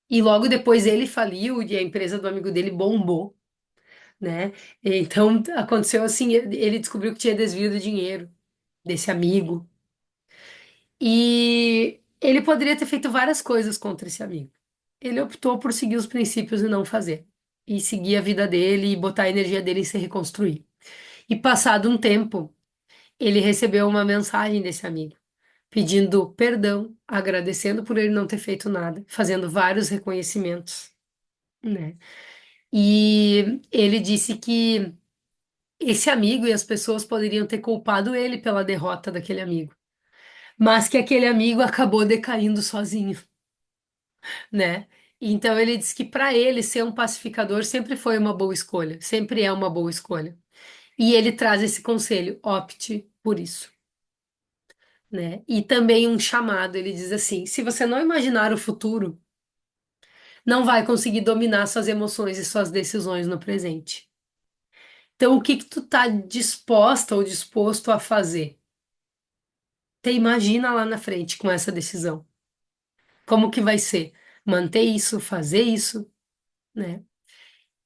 Speaker 1: E logo depois ele faliu e a empresa do amigo dele bombou, né? Então aconteceu assim, ele descobriu que tinha desvio de dinheiro desse amigo e ele poderia ter feito várias coisas contra esse amigo. Ele optou por seguir os princípios e não fazer. E seguir a vida dele e botar a energia dele em se reconstruir. E passado um tempo, ele recebeu uma mensagem desse amigo, pedindo perdão, agradecendo por ele não ter feito nada, fazendo vários reconhecimentos, né? E ele disse que esse amigo e as pessoas poderiam ter culpado ele pela derrota daquele amigo, mas que aquele amigo acabou decaindo sozinho, né? Então ele disse que para ele ser um pacificador sempre foi uma boa escolha, sempre é uma boa escolha. E ele traz esse conselho, opte por isso, né? E também um chamado, ele diz assim: se você não imaginar o futuro, não vai conseguir dominar suas emoções e suas decisões no presente. Então, o que que tu tá disposta ou disposto a fazer? Te imagina lá na frente com essa decisão. Como que vai ser? Manter isso, fazer isso, né?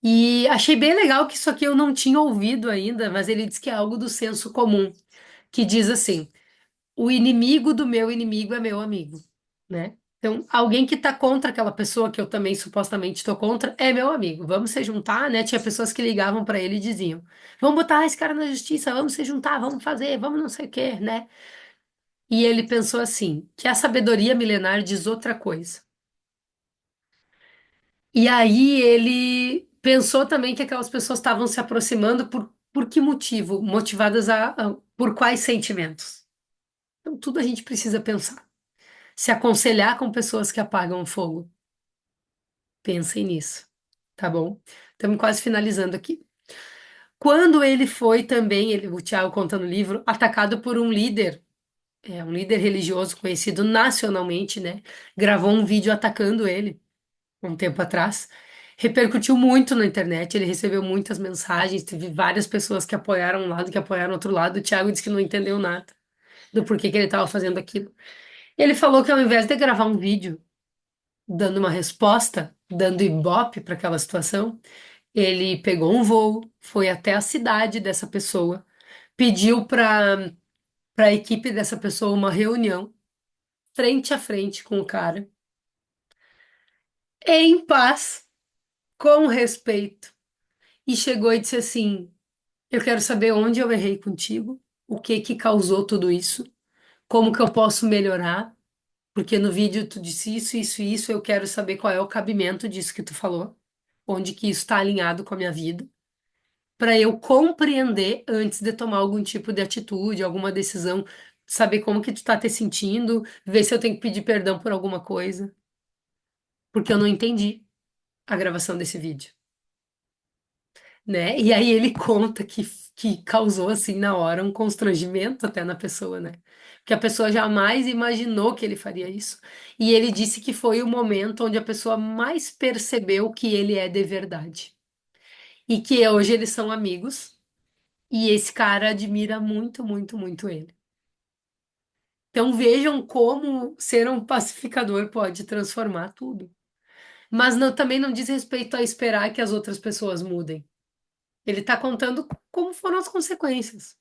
Speaker 1: E achei bem legal que isso aqui eu não tinha ouvido ainda, mas ele diz que é algo do senso comum, que diz assim: o inimigo do meu inimigo é meu amigo, né? Então, alguém que tá contra aquela pessoa que eu também supostamente tô contra é meu amigo. Vamos se juntar, né? Tinha pessoas que ligavam para ele e diziam: vamos botar esse cara na justiça, vamos se juntar, vamos fazer, vamos não sei o quê, né? E ele pensou assim, que a sabedoria milenar diz outra coisa. E aí ele pensou também que aquelas pessoas estavam se aproximando por que motivo? Motivadas por quais sentimentos? Então, tudo a gente precisa pensar. Se aconselhar com pessoas que apagam o fogo. Pensem nisso, tá bom? Estamos quase finalizando aqui. Quando ele foi também, o Tiago conta no livro, atacado por um líder religioso conhecido nacionalmente, né? Gravou um vídeo atacando ele um tempo atrás. Repercutiu muito na internet, ele recebeu muitas mensagens, teve várias pessoas que apoiaram um lado, que apoiaram outro lado. O Thiago disse que não entendeu nada do porquê que ele estava fazendo aquilo. Ele falou que ao invés de gravar um vídeo dando uma resposta, dando ibope para aquela situação, ele pegou um voo, foi até a cidade dessa pessoa, pediu para a equipe dessa pessoa uma reunião frente a frente com o cara, em paz, com respeito, e chegou e disse assim: Eu quero saber onde eu errei contigo, o que que causou tudo isso, como que eu posso melhorar, porque no vídeo tu disse isso, isso, isso, eu quero saber qual é o cabimento disso que tu falou, onde que isso está alinhado com a minha vida, para eu compreender antes de tomar algum tipo de atitude, alguma decisão, saber como que tu tá te sentindo, ver se eu tenho que pedir perdão por alguma coisa, porque eu não entendi a gravação desse vídeo, né? E aí ele conta que causou, assim, na hora, um constrangimento até na pessoa, né? Porque a pessoa jamais imaginou que ele faria isso. E ele disse que foi o momento onde a pessoa mais percebeu que ele é de verdade. E que hoje eles são amigos, e esse cara admira muito, muito, muito ele. Então vejam como ser um pacificador pode transformar tudo. Mas também não diz respeito a esperar que as outras pessoas mudem. Ele está contando como foram as consequências.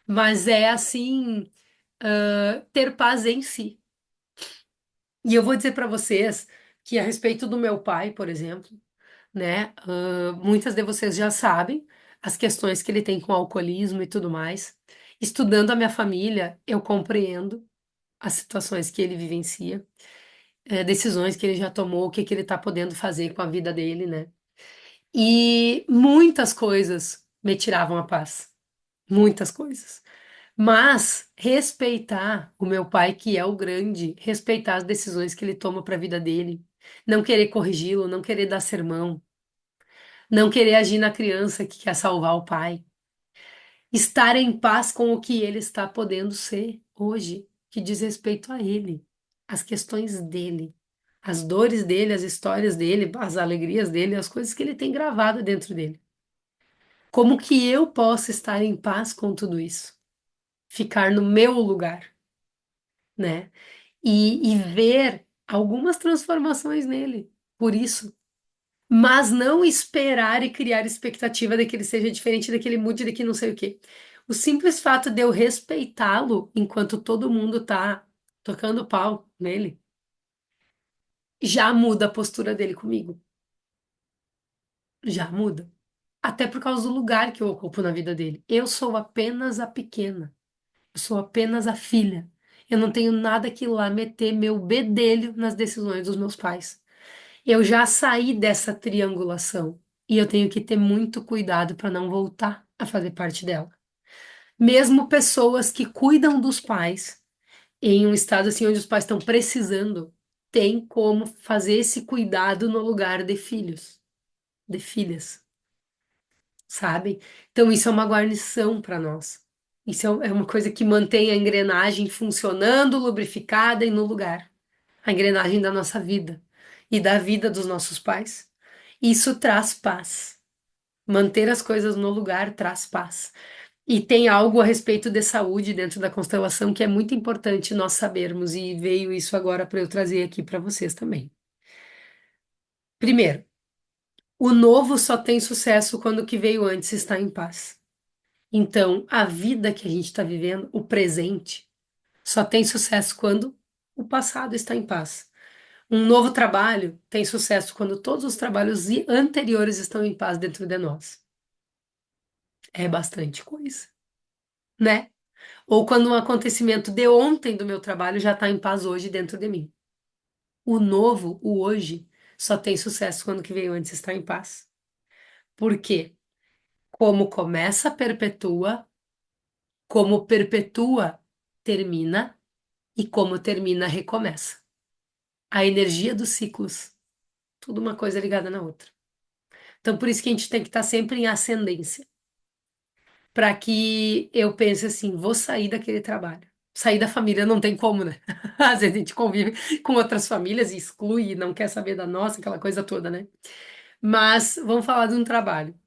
Speaker 1: Mas é assim, ter paz em si. E eu vou dizer para vocês que a respeito do meu pai, por exemplo, né? Muitas de vocês já sabem as questões que ele tem com o alcoolismo e tudo mais. Estudando a minha família, eu compreendo as situações que ele vivencia, decisões que ele já tomou, o que que ele está podendo fazer com a vida dele, né? E muitas coisas me tiravam a paz. Muitas coisas. Mas respeitar o meu pai, que é o grande, respeitar as decisões que ele toma para a vida dele, não querer corrigi-lo, não querer dar sermão, não querer agir na criança que quer salvar o pai, estar em paz com o que ele está podendo ser hoje, que diz respeito a ele, as questões dele, as dores dele, as histórias dele, as alegrias dele, as coisas que ele tem gravado dentro dele. Como que eu posso estar em paz com tudo isso? Ficar no meu lugar, né? E ver algumas transformações nele, por isso. Mas não esperar e criar expectativa de que ele seja diferente, de que ele mude, de que não sei o quê. O simples fato de eu respeitá-lo enquanto todo mundo tá tocando pau nele, já muda a postura dele comigo. Já muda. Até por causa do lugar que eu ocupo na vida dele. Eu sou apenas a pequena. Eu sou apenas a filha. Eu não tenho nada que ir lá meter meu bedelho nas decisões dos meus pais. Eu já saí dessa triangulação e eu tenho que ter muito cuidado para não voltar a fazer parte dela. Mesmo pessoas que cuidam dos pais em um estado assim onde os pais estão precisando, tem como fazer esse cuidado no lugar de filhos, de filhas, sabe? Então isso é uma guarnição para nós. Isso é uma coisa que mantém a engrenagem funcionando, lubrificada e no lugar. A engrenagem da nossa vida e da vida dos nossos pais. Isso traz paz. Manter as coisas no lugar traz paz. E tem algo a respeito de saúde dentro da constelação que é muito importante nós sabermos, e veio isso agora para eu trazer aqui para vocês também. Primeiro, o novo só tem sucesso quando o que veio antes está em paz. Então, a vida que a gente está vivendo, o presente, só tem sucesso quando o passado está em paz. Um novo trabalho tem sucesso quando todos os trabalhos anteriores estão em paz dentro de nós. É bastante coisa, né? Ou quando um acontecimento de ontem do meu trabalho já está em paz hoje dentro de mim. O novo, o hoje, só tem sucesso quando o que veio antes está em paz. Por quê? Como começa, perpetua, como perpetua, termina, e como termina, recomeça. A energia dos ciclos, tudo uma coisa ligada na outra. Então, por isso que a gente tem que estar sempre em ascendência, para que eu pense assim, vou sair daquele trabalho. Sair da família não tem como, né? Às vezes a gente convive com outras famílias e exclui, e não quer saber da nossa, aquela coisa toda, né? Mas vamos falar de um trabalho.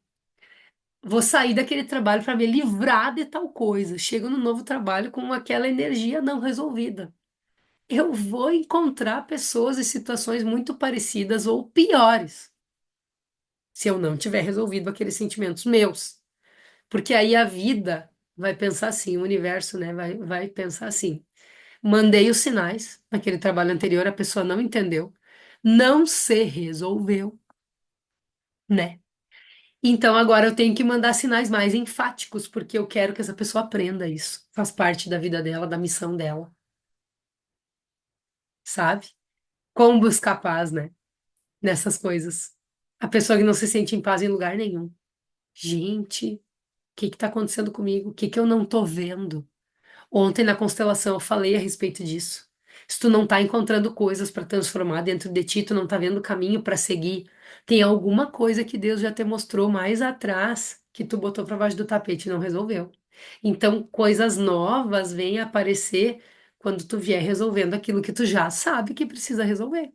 Speaker 1: Vou sair daquele trabalho para me livrar de tal coisa. Chego no novo trabalho com aquela energia não resolvida. Eu vou encontrar pessoas e situações muito parecidas ou piores se eu não tiver resolvido aqueles sentimentos meus. Porque aí a vida vai pensar assim, o universo, né, vai pensar assim. Mandei os sinais naquele trabalho anterior, a pessoa não entendeu, não se resolveu, né? Então agora eu tenho que mandar sinais mais enfáticos, porque eu quero que essa pessoa aprenda isso. Faz parte da vida dela, da missão dela, sabe? Como buscar paz, né? Nessas coisas. A pessoa que não se sente em paz em lugar nenhum. Gente, o que que tá acontecendo comigo? O que que eu não tô vendo? Ontem na constelação eu falei a respeito disso. Se tu não tá encontrando coisas para transformar dentro de ti, tu não tá vendo caminho para seguir, tem alguma coisa que Deus já te mostrou mais atrás que tu botou para baixo do tapete e não resolveu. Então, coisas novas vêm aparecer quando tu vier resolvendo aquilo que tu já sabe que precisa resolver.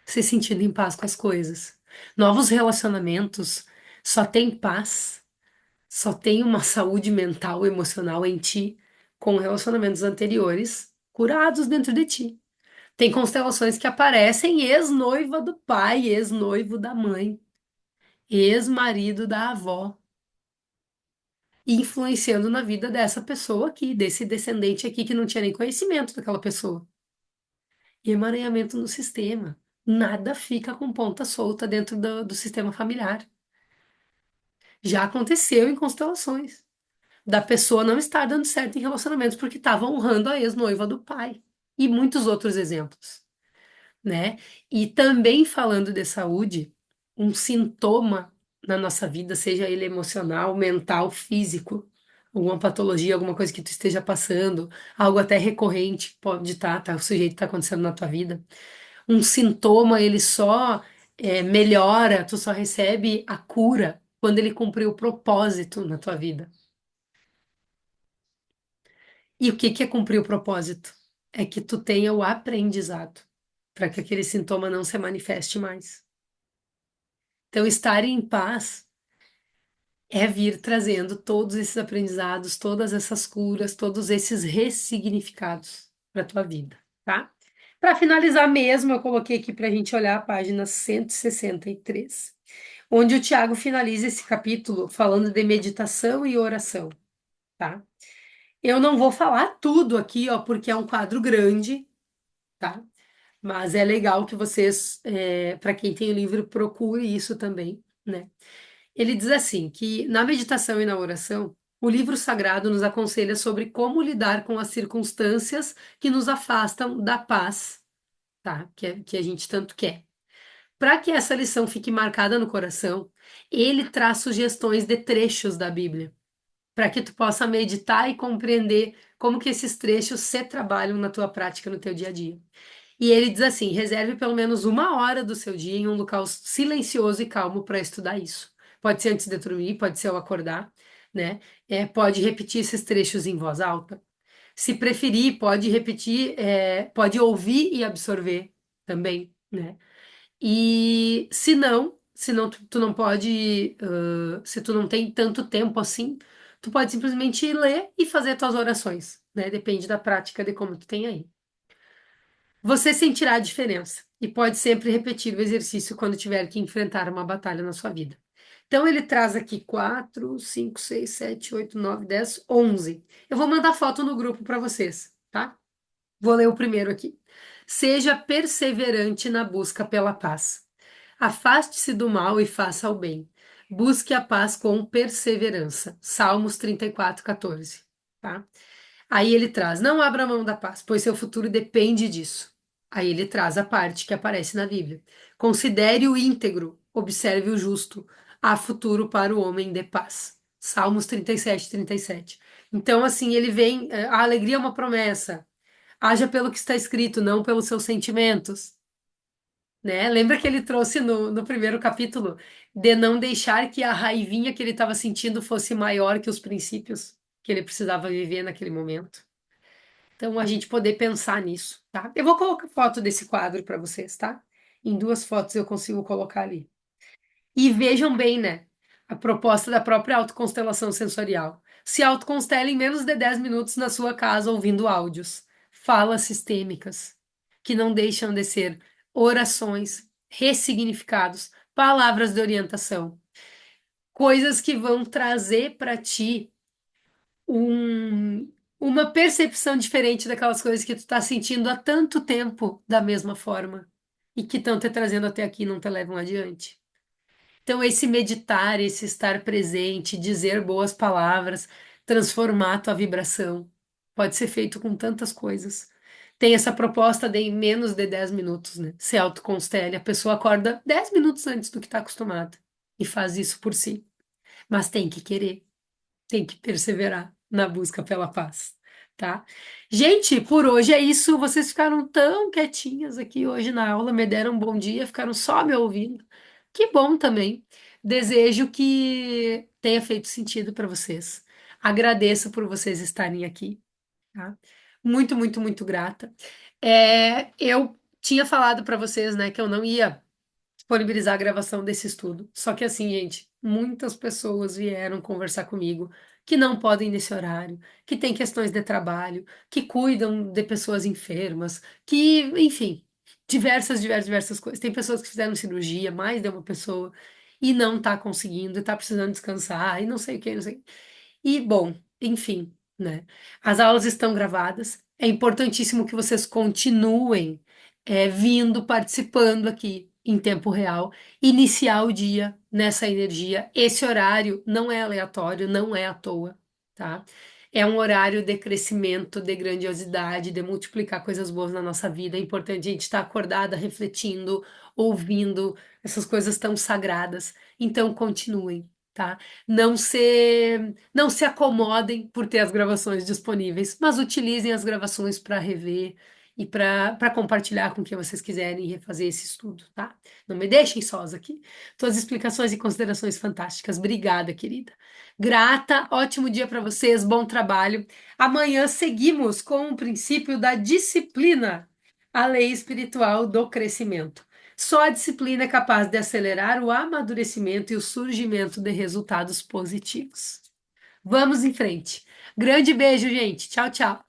Speaker 1: Se sentindo em paz com as coisas. Novos relacionamentos só tem paz, só tem uma saúde mental e emocional em ti com relacionamentos anteriores curados dentro de ti. Tem constelações que aparecem ex-noiva do pai, ex-noivo da mãe, ex-marido da avó, influenciando na vida dessa pessoa aqui, desse descendente aqui que não tinha nem conhecimento daquela pessoa. E emaranhamento no sistema. Nada fica com ponta solta dentro do sistema familiar. Já aconteceu em constelações. Da pessoa não estar dando certo em relacionamentos porque estava honrando a ex-noiva do pai. E muitos outros exemplos, né? E também falando de saúde, um sintoma na nossa vida, seja ele emocional, mental, físico, alguma patologia, alguma coisa que tu esteja passando, algo até recorrente pode estar, tá, o sujeito está acontecendo na tua vida. Um sintoma, ele só melhora, tu só recebe a cura quando ele cumpriu o propósito na tua vida. E o que que é cumprir o propósito? É que tu tenha o aprendizado para que aquele sintoma não se manifeste mais. Então, estar em paz é vir trazendo todos esses aprendizados, todas essas curas, todos esses ressignificados para a tua vida, tá? Para finalizar mesmo, eu coloquei aqui para a gente olhar a página 163, onde o Tiago finaliza esse capítulo falando de meditação e oração, tá? Eu não vou falar tudo aqui, ó, porque é um quadro grande, tá? Mas é legal que vocês, para quem tem o livro, procure isso também, né? Ele diz assim, que na meditação e na oração, o livro sagrado nos aconselha sobre como lidar com as circunstâncias que nos afastam da paz, tá? Que a gente tanto quer. Para que essa lição fique marcada no coração, ele traz sugestões de trechos da Bíblia, para que tu possa meditar e compreender como que esses trechos se trabalham na tua prática, no teu dia a dia. E ele diz assim: reserve pelo menos 1 hora do seu dia em um local silencioso e calmo para estudar isso. Pode ser antes de dormir, pode ser ao acordar, né? Pode repetir esses trechos em voz alta. Se preferir, pode repetir, pode ouvir e absorver também, né? E se não, tu não pode, se tu não tem tanto tempo assim, tu pode simplesmente ler e fazer as tuas orações, né? Depende da prática de como tu tem aí. Você sentirá a diferença e pode sempre repetir o exercício quando tiver que enfrentar uma batalha na sua vida. Então, ele traz aqui 4, 5, 6, 7, 8, 9, 10, 11. Eu vou mandar foto no grupo para vocês, tá? Vou ler o primeiro aqui. Seja perseverante na busca pela paz. Afaste-se do mal e faça o bem. Busque a paz com perseverança. Salmos 34, 14. Tá? Aí ele traz: não abra mão da paz, pois seu futuro depende disso. Aí ele traz a parte que aparece na Bíblia. Considere o íntegro, observe o justo. Há futuro para o homem de paz. Salmos 37, 37. Então, assim, ele vem. A alegria é uma promessa. Haja pelo que está escrito, não pelos seus sentimentos. Né? Lembra que ele trouxe no primeiro capítulo de não deixar que a raivinha que ele estava sentindo fosse maior que os princípios que ele precisava viver naquele momento. Então, a gente poder pensar nisso, tá? Eu vou colocar foto desse quadro para vocês, tá? Em 2 fotos eu consigo colocar ali. E vejam bem, né? A proposta da própria autoconstelação sensorial. Se autoconstela em menos de 10 minutos na sua casa ouvindo áudios, falas sistêmicas, que não deixam de ser orações, ressignificados, palavras de orientação, coisas que vão trazer para ti uma percepção diferente daquelas coisas que tu tá sentindo há tanto tempo da mesma forma e que estão te trazendo até aqui e não te levam adiante. Então, esse meditar, esse estar presente, dizer boas palavras, transformar a tua vibração, pode ser feito com tantas coisas. Tem essa proposta de em menos de 10 minutos, né? Se autoconstele, a pessoa acorda 10 minutos antes do que está acostumada e faz isso por si. Mas tem que querer, tem que perseverar na busca pela paz, tá? Gente, por hoje é isso. Vocês ficaram tão quietinhas aqui hoje na aula, me deram um bom dia, ficaram só me ouvindo. Que bom também. Desejo que tenha feito sentido para vocês. Agradeço por vocês estarem aqui, tá? Muito, muito, muito grata. Eu tinha falado para vocês, né, que eu não ia disponibilizar a gravação desse estudo. Só que assim, gente, muitas pessoas vieram conversar comigo que não podem nesse horário, que têm questões de trabalho, que cuidam de pessoas enfermas, que, enfim, diversas coisas. Tem pessoas que fizeram cirurgia, mais de uma pessoa, e não tá conseguindo, e tá precisando descansar, e não sei o que, não sei. E, bom, enfim, né? As aulas estão gravadas. É importantíssimo que vocês continuem, vindo, participando aqui em tempo real, iniciar o dia nessa energia. Esse horário não é aleatório, não é à toa, tá? É um horário de crescimento, de grandiosidade, de multiplicar coisas boas na nossa vida. É importante a gente estar acordada, refletindo, ouvindo essas coisas tão sagradas. Então, continuem, tá? Não se acomodem por ter as gravações disponíveis, mas utilizem as gravações para rever e para compartilhar com quem vocês quiserem refazer esse estudo, tá? Não me deixem sós aqui. Tuas explicações e considerações fantásticas. Obrigada, querida. Grata, ótimo dia para vocês, bom trabalho. Amanhã seguimos com o princípio da disciplina, a lei espiritual do crescimento. Só a disciplina é capaz de acelerar o amadurecimento e o surgimento de resultados positivos. Vamos em frente. Grande beijo, gente. Tchau, tchau.